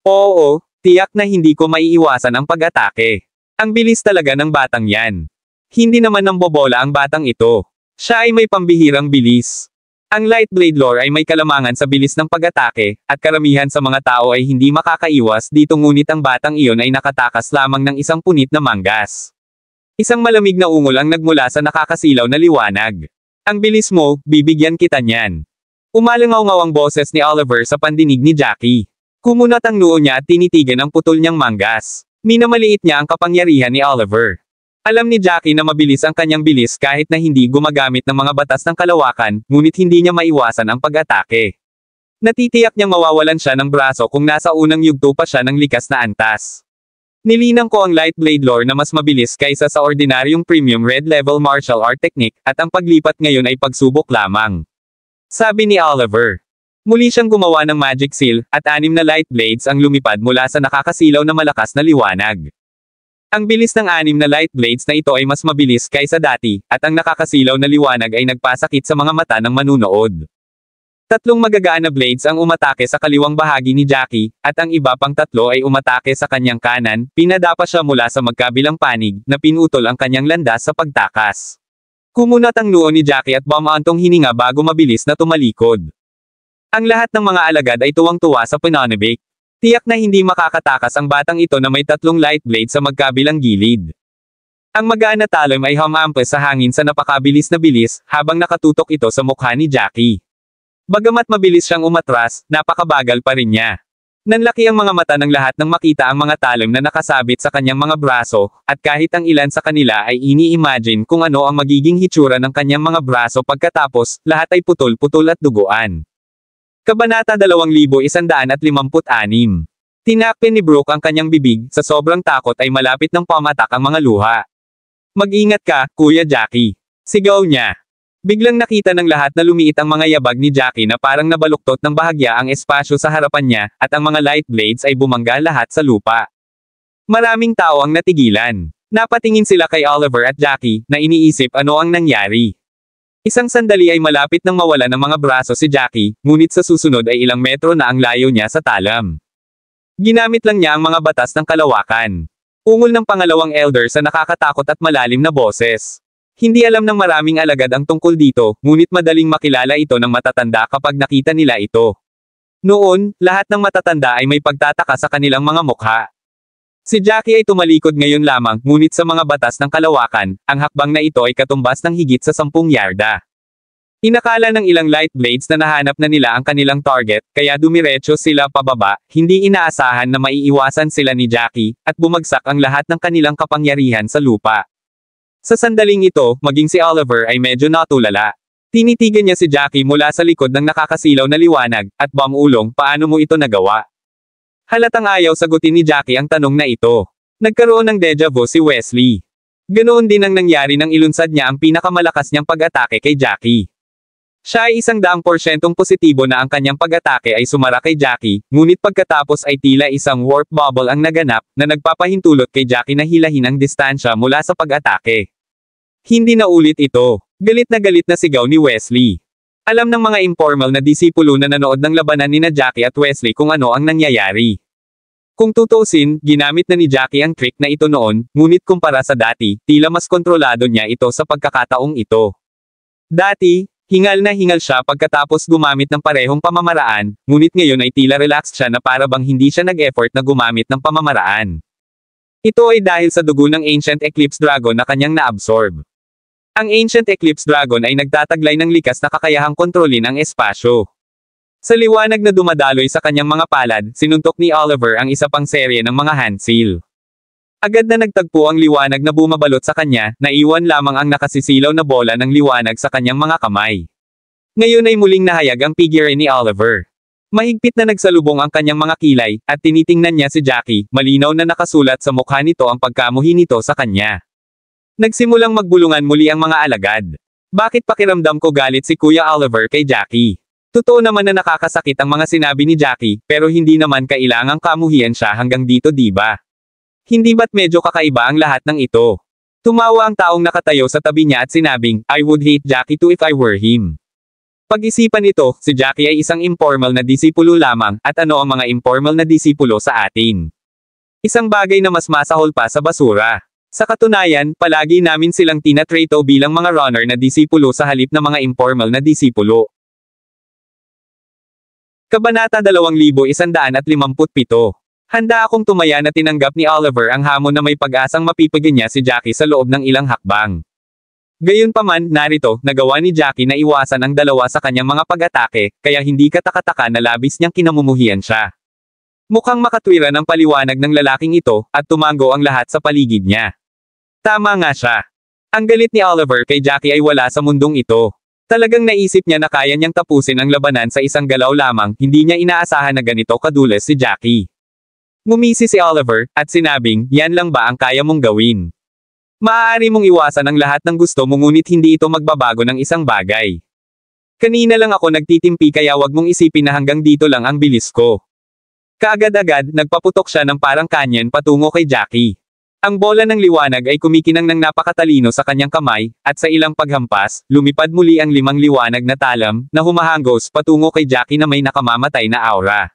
Oo, tiyak na hindi ko maiiwasan ang pag-atake. Ang bilis talaga ng batang yan. Hindi naman ng bobola ang batang ito. Siya ay may pambihirang bilis. Ang light blade lore ay may kalamangan sa bilis ng pag-atake, at karamihan sa mga tao ay hindi makakaiwas dito ngunit ang batang iyon ay nakatakas lamang ng isang punit na manggas. Isang malamig na ungol ang nagmula sa nakakasilaw na liwanag. Ang bilis mo, bibigyan kita niyan. Umalangaw-ngaw ang boses ni Oliver sa pandinig ni Jackie. Kumunat ang noo niya at tinitigan ang putol niyang manggas. Minamaliit niya ang kapangyarihan ni Oliver. Alam ni Jackie na mabilis ang kanyang bilis kahit na hindi gumagamit ng mga batas ng kalawakan, ngunit hindi niya maiwasan ang pag-atake. Natitiyak niyang mawawalan siya ng braso kung nasa unang yugto pa siya ng likas na antas. Nilinang ko ang light blade lore na mas mabilis kaysa sa ordinaryong premium red level martial art technique, at ang paglipat ngayon ay pagsubok lamang. Sabi ni Oliver. Muli siyang gumawa ng magic seal, at 6 na light blades ang lumipad mula sa nakakasilaw na malakas na liwanag. Ang bilis ng 6 na light blades na ito ay mas mabilis kaysa dati, at ang nakakasilaw na liwanag ay nagpasakit sa mga mata ng manunood. 3 magagaan na blades ang umatake sa kaliwang bahagi ni Jackie, at ang iba pang 3 ay umatake sa kanyang kanan, pinadapa siya mula sa magkabilang panig, na pinutol ang kanyang landas sa pagtakas. Kumunat ang noo ni Jackie at bumaantong hininga bago mabilis na tumalikod. Ang lahat ng mga alagad ay tuwang-tuwa sa pananibik. Tiyak na hindi makakatakas ang batang ito na may 3 light blades sa magkabilang gilid. Ang magaan na talim ay humampas sa hangin sa napakabilis na bilis, habang nakatutok ito sa mukha ni Jackie. Bagamat mabilis siyang umatras, napakabagal pa rin niya. Nanlaki ang mga mata ng lahat nang makita ang mga talim na nakasabit sa kanyang mga braso, at kahit ang ilan sa kanila ay ini-imagine kung ano ang magiging hitsura ng kanyang mga braso pagkatapos, lahat ay putol-putol at duguan. Kabanata 2156. Tinakpin ni Brooke ang kanyang bibig, sa sobrang takot ay malapit ng pamatak ang mga luha. Mag-ingat ka, Kuya Jackie. Sigaw niya. Biglang nakita ng lahat na lumiit ang mga yabag ni Jackie na parang nabaluktot ng bahagya ang espasyo sa harapan niya, at ang mga light blades ay bumangga lahat sa lupa. Maraming tao ang natigilan. Napatingin sila kay Oliver at Jackie, na iniisip ano ang nangyari. Isang sandali ay malapit nang mawala ng mga braso si Jackie, ngunit sa susunod ay ilang metro na ang layo niya sa talam. Ginamit lang niya ang mga batas ng kalawakan. Ungol ng pangalawang elder sa nakakatakot at malalim na boses. Hindi alam ng maraming alagad ang tungkol dito, ngunit madaling makilala ito ng matatanda kapag nakita nila ito. Noon, lahat ng matatanda ay may pagtataka sa kanilang mga mukha. Si Jackie ay tumalikod ngayon lamang, ngunit sa mga batas ng kalawakan, ang hakbang na ito ay katumbas ng higit sa 10 yarda. Inakala ng ilang light blades na nahanap na nila ang kanilang target, kaya dumiretso sila pababa, hindi inaasahan na maiiwasan sila ni Jackie, at bumagsak ang lahat ng kanilang kapangyarihan sa lupa. Sa sandaling ito, maging si Oliver ay medyo natulala. Tinitigan niya si Jackie mula sa likod ng nakakasilaw na liwanag, at Ulong, paano mo ito nagawa? Halatang ayaw sagutin ni Jackie ang tanong na ito. Nagkaroon ng deja vu si Wesley. Ganoon din ang nangyari nang ilunsad niya ang pinakamalakas niyang pag-atake kay Jackie. Siya ay 100% positibo na ang kanyang pag-atake ay sumara kay Jackie, ngunit pagkatapos ay tila isang warp bubble ang naganap, na nagpapahintulot kay Jackie na hilahin ang distansya mula sa pag-atake. Hindi na ulit ito. Galit na sigaw ni Wesley. Alam ng mga informal na disipulo na nanood ng labanan ni Jackie at Wesley kung ano ang nangyayari. Kung tutuusin, ginamit na ni Jackie ang trick na ito noon, ngunit kumpara sa dati, tila mas kontrolado niya ito sa pagkakataong ito. Dati, hingal na hingal siya pagkatapos gumamit ng parehong pamamaraan, ngunit ngayon ay tila relaxed siya na para bang hindi siya nag-effort na gumamit ng pamamaraan. Ito ay dahil sa dugo ng Ancient Eclipse Dragon na kanyang na-absorb. Ang Ancient Eclipse Dragon ay nagtataglay ng likas na kakayahang kontrolin ang espasyo. Sa liwanag na dumadaloy sa kanyang mga palad, sinuntok ni Oliver ang isa pang serye ng mga hand seal. Agad na nagtagpo ang liwanag na bumabalot sa kanya, naiwan lamang ang nakasisilaw na bola ng liwanag sa kanyang mga kamay. Ngayon ay muling nahayag ang figure ni Oliver. Mahigpit na nagsalubong ang kanyang mga kilay, at tinitingnan niya si Jackie, malinaw na nakasulat sa mukha nito ang pagkamuhi nito sa kanya. Nagsimulang magbulungan muli ang mga alagad. Bakit pakiramdam ko galit si Kuya Oliver kay Jackie? Totoo naman na nakakasakit ang mga sinabi ni Jackie, pero hindi naman kailangang kamuhian siya hanggang dito, diba? Hindi ba't medyo kakaiba ang lahat ng ito? Tumawa ang taong nakatayo sa tabi niya at sinabing, I would hate Jackie too if I were him. Pag-isipan nito, si Jackie ay isang informal na disipulo lamang, at ano ang mga informal na disipulo sa atin? Isang bagay na mas masahol pa sa basura. Sa katunayan, palagi namin silang tinatrato bilang mga runner na disipulo sa halip na mga informal na disipulo. Kabanata 2157. Handa akong tumaya na tinanggap ni Oliver ang hamon na may pag-asang mapipigyan niya si Jackie sa loob ng ilang hakbang. Gayunpaman, narito, nagawa ni Jackie na iwasan ang dalawa sa kanyang mga pag-atake, kaya hindi katakataka na labis niyang kinamumuhian siya. Mukhang makatwiran ang paliwanag ng lalaking ito, at tumango ang lahat sa paligid niya. Tama nga siya. Ang galit ni Oliver kay Jackie ay wala sa mundong ito. Talagang naisip niya na kaya niyang tapusin ang labanan sa isang galaw lamang, hindi niya inaasahan na ganito kadulas si Jackie. Ngumisi si Oliver, at sinabing, yan lang ba ang kaya mong gawin? Maaari mong iwasan ang lahat ng gusto mo ngunit hindi ito magbabago ng isang bagay. Kanina lang ako nagtitimpi kaya wag mong isipin na hanggang dito lang ang bilis ko. Kaagad-agad, nagpaputok siya ng parang kanyen patungo kay Jackie. Ang bola ng liwanag ay kumikinang ng napakatalino sa kanyang kamay, at sa ilang paghampas, lumipad muli ang 5 liwanag na talam, na humahanggos patungo kay Jackie na may nakamamatay na aura.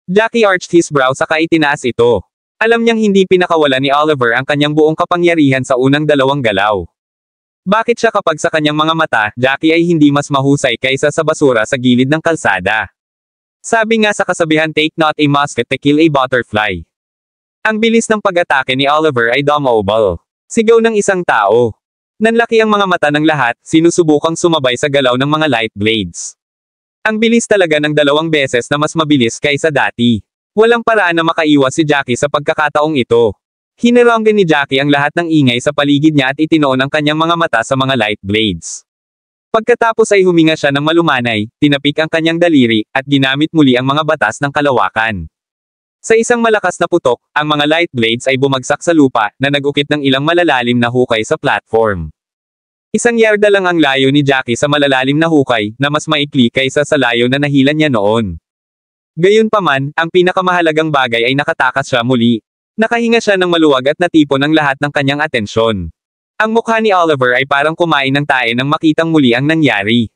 Jackie arched his brow saka itinaas ito. Alam niyang hindi pinakawala ni Oliver ang kanyang buong kapangyarihan sa unang 2 galaw. Bakit siya kapag sa kanyang mga mata, Jackie ay hindi mas mahusay kaysa sa basura sa gilid ng kalsada? Sabi nga sa kasabihan, take not a musket to kill a butterfly. Ang bilis ng pag-atake ni Oliver ay dumb-oble. Sigaw ng isang tao. Nanlaki ang mga mata ng lahat, sinusubukang sumabay sa galaw ng mga light blades. Ang bilis talaga ng 2 beses na mas mabilis kaysa dati. Walang paraan na makaiwas si Jackie sa pagkakataong ito. Hiniranggan ni Jackie ang lahat ng ingay sa paligid niya at itinoon ang kanyang mga mata sa mga light blades. Pagkatapos ay huminga siya ng malumanay, tinapik ang kanyang daliri, at ginamit muli ang mga batas ng kalawakan. Sa isang malakas na putok, ang mga light blades ay bumagsak sa lupa, na nag-ukit ng ilang malalalim na hukay sa platform. 1 yarda lang ang layo ni Jackie sa malalalim na hukay, na mas maikli kaysa sa layo na nahilan niya noon. Gayunpaman, ang pinakamahalagang bagay ay nakatakas siya muli. Nakahinga siya ng maluwag at natipon ang lahat ng kanyang atensyon. Ang mukha ni Oliver ay parang kumain ng tae nang makitang muli ang nangyari.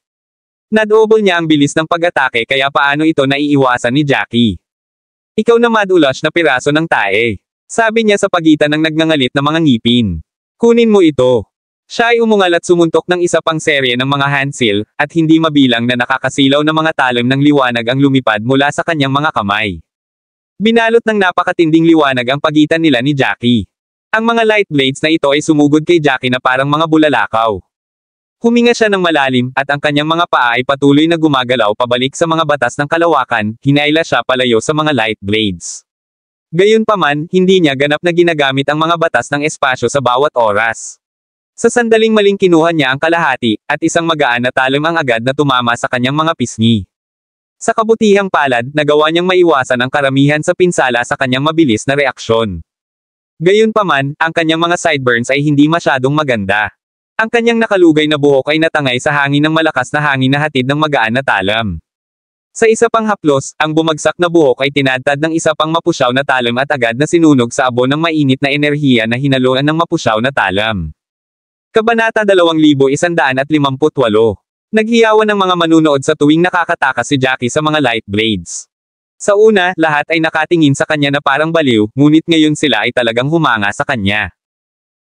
Nadouble niya ang bilis ng pag-atake kaya paano ito naiiwasan ni Jackie. Ikaw na madulas na piraso ng tae. Sabi niya sa pagitan ng nagngangalit na mga ngipin. Kunin mo ito. Siya ay umungal at sumuntok ng isa pang serye ng mga handsil, at hindi mabilang na nakakasilaw na mga talim ng liwanag ang lumipad mula sa kanyang mga kamay. Binalot ng napakatinding liwanag ang pagitan nila ni Jackie. Ang mga light blades na ito ay sumugod kay Jackie na parang mga bulalakaw. Huminga siya ng malalim, at ang kanyang mga paa ay patuloy na gumagalaw pabalik sa mga batas ng kalawakan, hinaila siya palayo sa mga light blades. Gayunpaman, hindi niya ganap na ginagamit ang mga batas ng espasyo sa bawat oras. Sa sandaling maling kinuha niya ang kalahati, at isang magaan na talim ang agad na tumama sa kanyang mga pisngi. Sa kabutihang palad, nagawa niyang maiwasan ang karamihan sa pinsala sa kanyang mabilis na reaksyon. Gayunpaman, ang kanyang mga sideburns ay hindi masyadong maganda. Ang kanyang nakalugay na buhok ay natangay sa hangin ng malakas na hangin na hatid ng magaan na talam. Sa isa pang haplos, ang bumagsak na buhok ay tinadtad ng isa pang mapusyaw na talam at agad na sinunog sa abo ng mainit na enerhiya na hinaluan ng mapusyaw na talam. Kabanata 2158. Naghiyawan ng mga manunood sa tuwing nakakatakas si Jackie sa mga light blades. Sa una, lahat ay nakatingin sa kanya na parang baliw, ngunit ngayon sila ay talagang humanga sa kanya.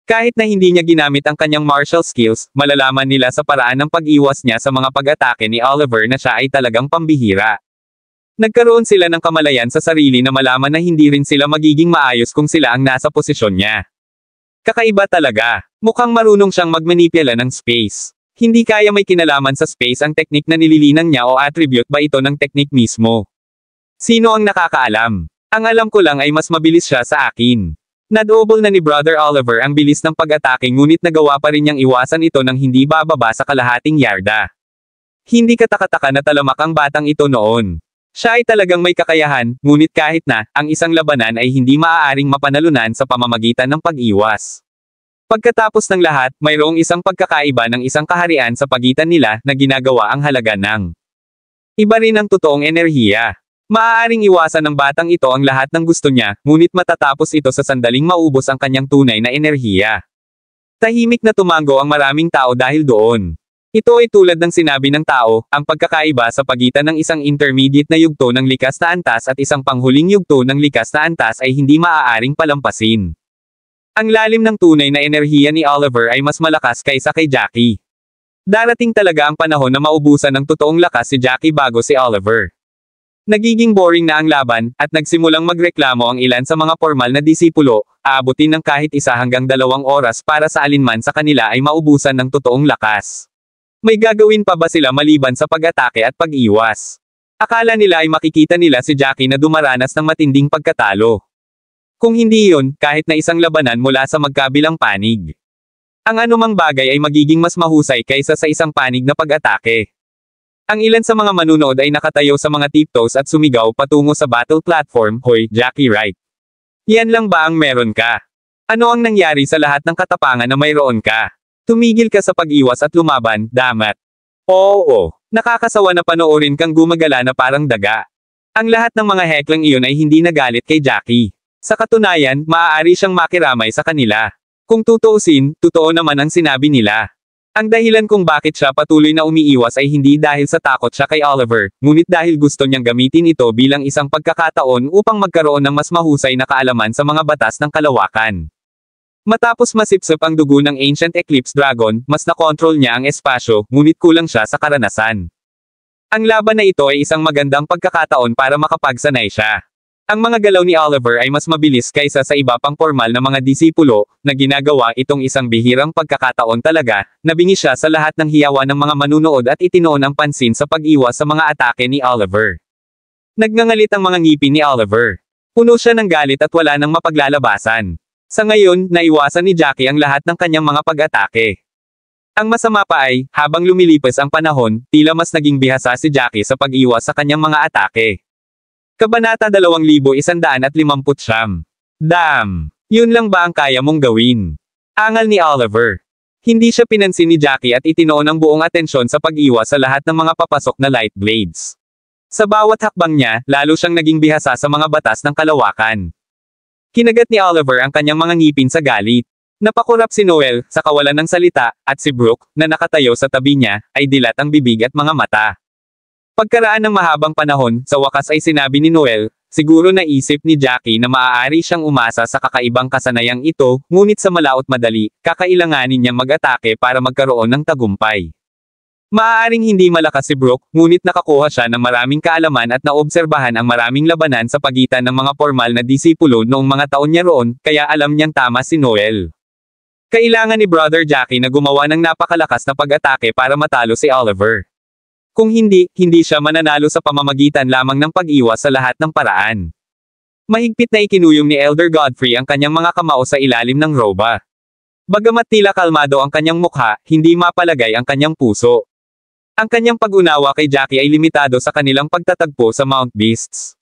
Kahit na hindi niya ginamit ang kanyang martial skills, malalaman nila sa paraan ng pag-iwas niya sa mga pag-atake ni Oliver na siya ay talagang pambihira. Nagkaroon sila ng kamalayan sa sarili na malaman na hindi rin sila magiging maayos kung sila ang nasa posisyon niya. Kakaiba talaga. Mukhang marunong siyang magmanipula ng space. Hindi kaya may kinalaman sa space ang teknik na nililinan niya o attribute ba ito ng teknik mismo? Sino ang nakakaalam? Ang alam ko lang ay mas mabilis siya sa akin. Nadouble na ni Brother Oliver ang bilis ng pag-atake ngunit nagawa pa rin niyang iwasan ito nang hindi bababa sa kalahating yarda. Hindi katakataka na talamak ang batang ito noon. Siya ay talagang may kakayahan, ngunit kahit na, ang isang labanan ay hindi maaaring mapanalunan sa pamamagitan ng pag-iwas. Pagkatapos ng lahat, mayroong isang pagkakaiba ng isang kaharian sa pagitan nila na ginagawa ang halaga ng iba rin ang totoong enerhiya. Maaaring iwasan ng batang ito ang lahat ng gusto niya, ngunit matatapos ito sa sandaling maubos ang kanyang tunay na enerhiya. Tahimik na tumango ang maraming tao dahil doon. Ito ay tulad ng sinabi ng tao, ang pagkakaiba sa pagitan ng isang intermediate na yugto ng likas na antas at isang panghuling yugto ng likas na antas ay hindi maaaring palampasin. Ang lalim ng tunay na enerhiya ni Oliver ay mas malakas kaysa kay Jackie. Darating talaga ang panahon na maubusan ng totoong lakas si Jackie bago si Oliver. Nagiging boring na ang laban, at nagsimulang magreklamo ang ilan sa mga formal na disipulo, aabutin ng kahit 1 hanggang 2 oras para sa alinman sa kanila ay maubusan ng totoong lakas. May gagawin pa ba sila maliban sa pag-atake at pag-iwas? Akala nila ay makikita nila si Jackie na dumaranas ng matinding pagkatalo. Kung hindi yun, kahit na isang labanan mula sa magkabilang panig. Ang anumang bagay ay magiging mas mahusay kaysa sa isang panig na pag-atake. Ang ilan sa mga manunood ay nakatayo sa mga tiptoes at sumigaw patungo sa battle platform, "Hoy, Jackie Wright! Yan lang ba ang meron ka? Ano ang nangyari sa lahat ng katapangan na mayroon ka? Tumigil ka sa pag-iwas at lumaban, damat." Oo, nakakasawa na panoorin kang gumagala na parang daga. Ang lahat ng mga heklang iyon ay hindi nagalit kay Jackie. Sa katunayan, maaari siyang makiramay sa kanila. Kung tutuusin, totoo naman ang sinabi nila. Ang dahilan kung bakit siya patuloy na umiiwas ay hindi dahil sa takot siya kay Oliver, ngunit dahil gusto niyang gamitin ito bilang isang pagkakataon upang magkaroon ng mas mahusay na kaalaman sa mga batas ng kalawakan. Matapos masipsip ang dugo ng Ancient Eclipse Dragon, mas nakontrol niya ang espasyo, ngunit kulang siya sa karanasan. Ang laban na ito ay isang magandang pagkakataon para makapagsanay siya. Ang mga galaw ni Oliver ay mas mabilis kaysa sa iba pang formal na mga disipulo, na ginagawa itong isang bihirang pagkakataon talaga, nabingi siya sa lahat ng hiyawan ng mga manunood at itinoon ang pansin sa pag-iwas sa mga atake ni Oliver. Nagngangalit ang mga ngipin ni Oliver. Puno siya ng galit at wala nang mapaglalabasan. Sa ngayon, naiwasan ni Jackie ang lahat ng kanyang mga pag-atake. Ang masama pa ay, habang lumilipas ang panahon, tila mas naging bihasa si Jackie sa pag-iwas sa kanyang mga atake. Kabanata 2159. Damn! Yun lang ba ang kaya mong gawin? Angal ni Oliver. Hindi siya pinansin ni Jackie at itinoon ang buong atensyon sa pag-iwas sa lahat ng mga papasok na light blades. Sa bawat hakbang niya, lalo siyang naging bihasa sa mga batas ng kalawakan. Kinagat ni Oliver ang kanyang mga ngipin sa galit. Napakurap si Noel, sa kawalan ng salita, at si Brooke, na nakatayo sa tabi niya, ay dilat ang bibig at mga mata. Pagkaraan ng mahabang panahon, sa wakas ay sinabi ni Noel, siguro naisip ni Jackie na maaari siyang umasa sa kakaibang kasanayang ito, ngunit sa malaot madali, kakailanganin niyang mag-atake para magkaroon ng tagumpay. Maaaring hindi malakas si Brooke, ngunit nakakuha siya ng maraming kaalaman at naobserbahan ang maraming labanan sa pagitan ng mga formal na disipulo noong mga taon niya roon, kaya alam niyang tama si Noel. Kailangan ni Brother Jackie na gumawa ng napakalakas na pag-atake para matalo si Oliver. Kung hindi, hindi siya mananalo sa pamamagitan lamang ng pag-iwas sa lahat ng paraan. Mahigpit na ikinuyom ni Elder Godfrey ang kanyang mga kamao sa ilalim ng roba. Bagamat tila kalmado ang kanyang mukha, hindi mapalagay ang kanyang puso. Ang kanyang pag-unawa kay Jackie ay limitado sa kanilang pagtatagpo sa Mount Beasts.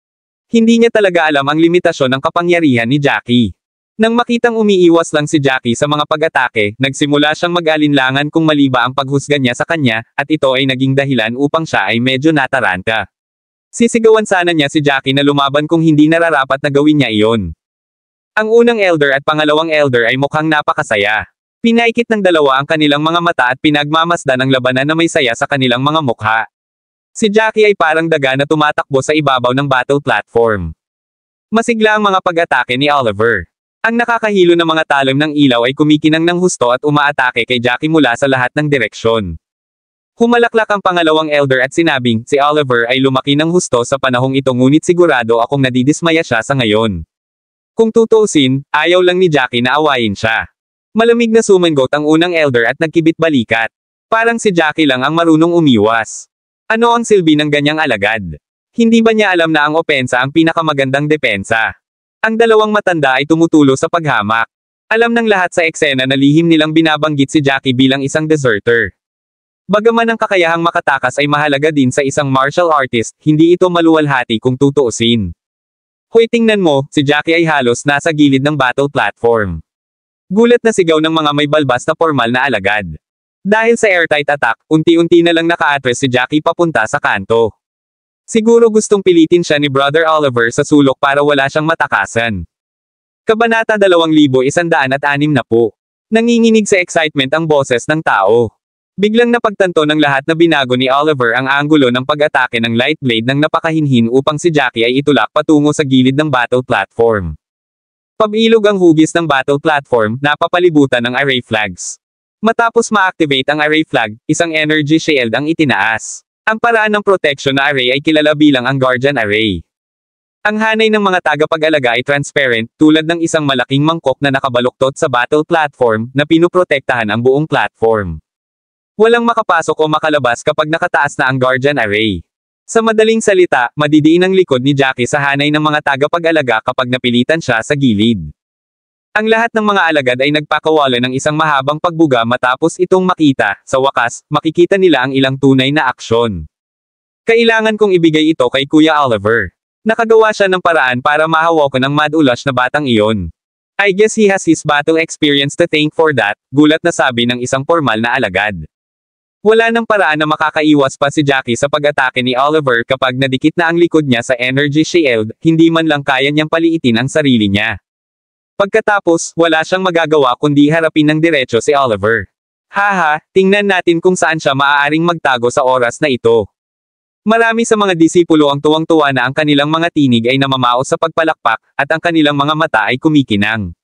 Hindi niya talaga alam ang limitasyon ng kapangyarihan ni Jackie. Nang makitang umiiwas lang si Jackie sa mga pag-atake, nagsimula siyang mag-alinlangan kung mali ba ang paghusga niya sa kanya, at ito ay naging dahilan upang siya ay medyo nataranta. Sisigawan sana niya si Jackie na lumaban kung hindi nararapat na gawin niya iyon. Ang unang elder at pangalawang elder ay mukhang napakasaya. Pinaikit ng dalawa ang kanilang mga mata at pinagmamasdan ang labanan na may saya sa kanilang mga mukha. Si Jackie ay parang daga na tumatakbo sa ibabaw ng battle platform. Masigla ang mga pag-atake ni Oliver. Ang nakakahilo na mga talim ng ilaw ay kumikinang ng husto at umaatake kay Jackie mula sa lahat ng direksyon. Humalaklak ang pangalawang elder at sinabing, si Oliver ay lumaki ng husto sa panahong ito ngunit sigurado akong nadidismaya siya sa ngayon. Kung tutuusin, ayaw lang ni Jackie na awayin siya. Malamig na sumangot ang unang elder at nagkibit balikat. Parang si Jackie lang ang marunong umiwas. Ano ang silbi ng ganyang alagad? Hindi ba niya alam na ang opensa ang pinakamagandang depensa? Ang dalawang matanda ay tumutulo sa paghamak. Alam ng lahat sa eksena na lihim nilang binabanggit si Jackie bilang isang deserter. Bagaman ang kakayahang makatakas ay mahalaga din sa isang martial artist, hindi ito maluwalhati kung tutuusin. Hoy, tingnan mo, si Jackie ay halos nasa gilid ng battle platform. Gulat na sigaw ng mga may balbas na formal na alagad. Dahil sa airtight attack, unti-unti na lang naka-atras si Jackie papunta sa kanto. Siguro gustong pilitin siya ni Brother Oliver sa sulok para wala siyang matakasan. Kabanata 2160. Nanginginig sa excitement ang boses ng tao. Biglang napagtanto ng lahat na binago ni Oliver ang anggulo ng pag-atake ng light blade ng napakahinhin upang si Jackie ay itulak patungo sa gilid ng battle platform. Pabilog ang hugis ng battle platform, napapalibutan ng array flags. Matapos ma-activate ang array flag, isang energy shield ang itinaas. Ang paraan ng protection na array ay kilala bilang ang Guardian Array. Ang hanay ng mga tagapag-alaga ay transparent, tulad ng isang malaking mangkok na nakabaluktot sa battle platform, na pinuprotektahan ang buong platform. Walang makapasok o makalabas kapag nakataas na ang Guardian Array. Sa madaling salita, madidiin ang likod ni Jackie sa hanay ng mga tagapag-alaga kapag napilitan siya sa gilid. Ang lahat ng mga alagad ay nagpakawala ng isang mahabang pagbuga matapos itong makita, sa wakas, makikita nila ang ilang tunay na aksyon. Kailangan kong ibigay ito kay Kuya Oliver. Nakagawa siya ng paraan para mahawakan ng mad-ulash na batang iyon. I guess he has his battle experience to thank for that, gulat na sabi ng isang formal na alagad. Wala nang paraan na makakaiwas pa si Jackie sa pag-atake ni Oliver kapag nadikit na ang likod niya sa energy shield, hindi man lang kaya niyang paliitin ang sarili niya. Pagkatapos, wala siyang magagawa kundi harapin ng diretso si Oliver. Haha, tingnan natin kung saan siya maaaring magtago sa oras na ito. Marami sa mga disipulo ang tuwang-tuwa na ang kanilang mga tinig ay namamao sa pagpalakpak, at ang kanilang mga mata ay kumikinang.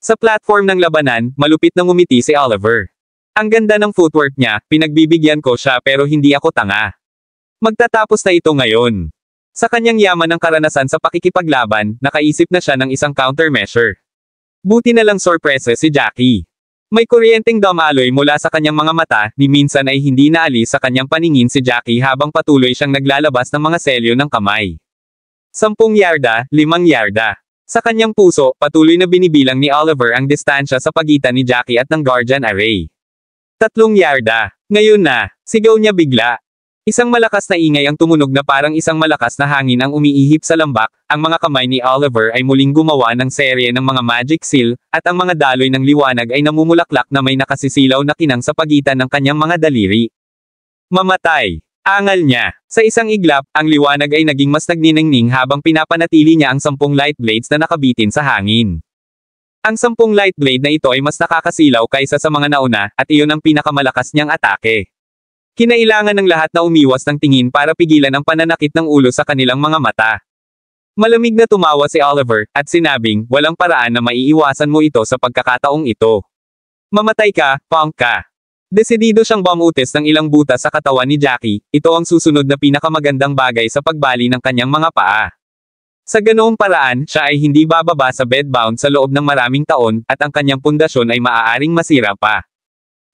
Sa platform ng labanan, malupit na ngumiti si Oliver. Ang ganda ng footwork niya, pinagbibigyan ko siya pero hindi ako tanga. Magtatapos na ito ngayon. Sa kanyang yaman ng karanasan sa pakikipaglaban, nakaisip na siya ng isang countermeasure. Buti na lang sorpresa si Jackie. May kuryenteng damaloy mula sa kanyang mga mata, ni minsan ay hindi naalis sa kanyang paningin si Jackie habang patuloy siyang naglalabas ng mga selyo ng kamay. 10 yarda, 5 yarda. Sa kanyang puso, patuloy na binibilang ni Oliver ang distansya sa pagitan ni Jackie at ng Guardian Array. 3 yarda. Ngayon na, sigaw niya bigla. Isang malakas na ingay ang tumunog na parang isang malakas na hangin ang umiihip sa lambak, ang mga kamay ni Oliver ay muling gumawa ng serye ng mga magic seal, at ang mga daloy ng liwanag ay namumulaklak na may nakasisilaw na kinang sa pagitan ng kanyang mga daliri. Mamatay! Angal niya. Sa isang iglap, ang liwanag ay naging mas nagniningning habang pinapanatili niya ang 10 light blades na nakabitin sa hangin. Ang 10 light blade na ito ay mas nakakasilaw kaysa sa mga nauna, at iyon ang pinakamalakas niyang atake. Kinailangan ng lahat na umiwas ng tingin para pigilan ang pananakit ng ulo sa kanilang mga mata. Malamig na tumawa si Oliver, at sinabing, walang paraan na maiiwasan mo ito sa pagkakataong ito. Mamatay ka, punk ka. Desidido siyang bamutis ng ilang butas sa katawan ni Jackie, ito ang susunod na pinakamagandang bagay sa pagbali ng kanyang mga paa. Sa ganoong paraan, siya ay hindi bababa sa bedbound sa loob ng maraming taon, at ang kanyang pundasyon ay maaaring masira pa.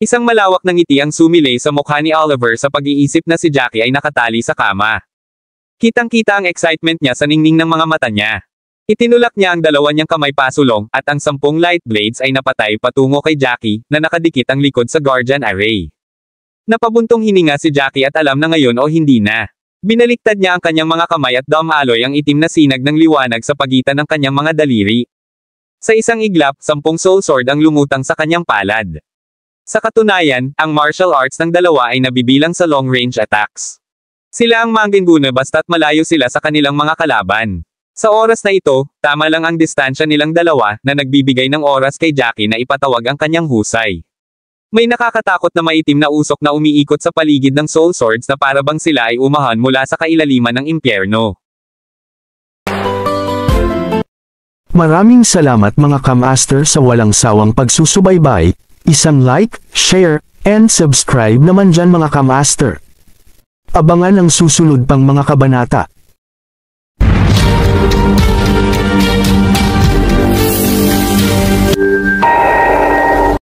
Isang malawak na ngiti ang sumilay sa mukha ni Oliver sa pag-iisip na si Jackie ay nakatali sa kama. Kitang-kita ang excitement niya sa ningning ng mga mata niya. Itinulak niya ang dalawa niyang kamay pasulong, at ang 10 light blades ay napatay patungo kay Jackie, na nakadikit ang likod sa guardian array. Napabuntong hininga si Jackie at alam na ngayon o hindi na. Binaliktad niya ang kanyang mga kamay at dumaloy ang itim na sinag ng liwanag sa pagitan ng kanyang mga daliri. Sa isang iglap, 10 soul sword ang lumutang sa kanyang palad. Sa katunayan, ang martial arts ng dalawa ay nabibilang sa long-range attacks. Sila ang mangguna basta't malayo sila sa kanilang mga kalaban. Sa oras na ito, tama lang ang distansya nilang dalawa, na nagbibigay ng oras kay Jackie na ipatawag ang kanyang husay. May nakakatakot na maitim na usok na umiikot sa paligid ng soul swords na para bang sila ay umahan mula sa kailaliman ng impyerno. Maraming salamat mga ka-master sa walang sawang pagsusubaybay, isang like, share, and subscribe naman dyan mga ka-master. Abangan ang susunod pang mga kabanata.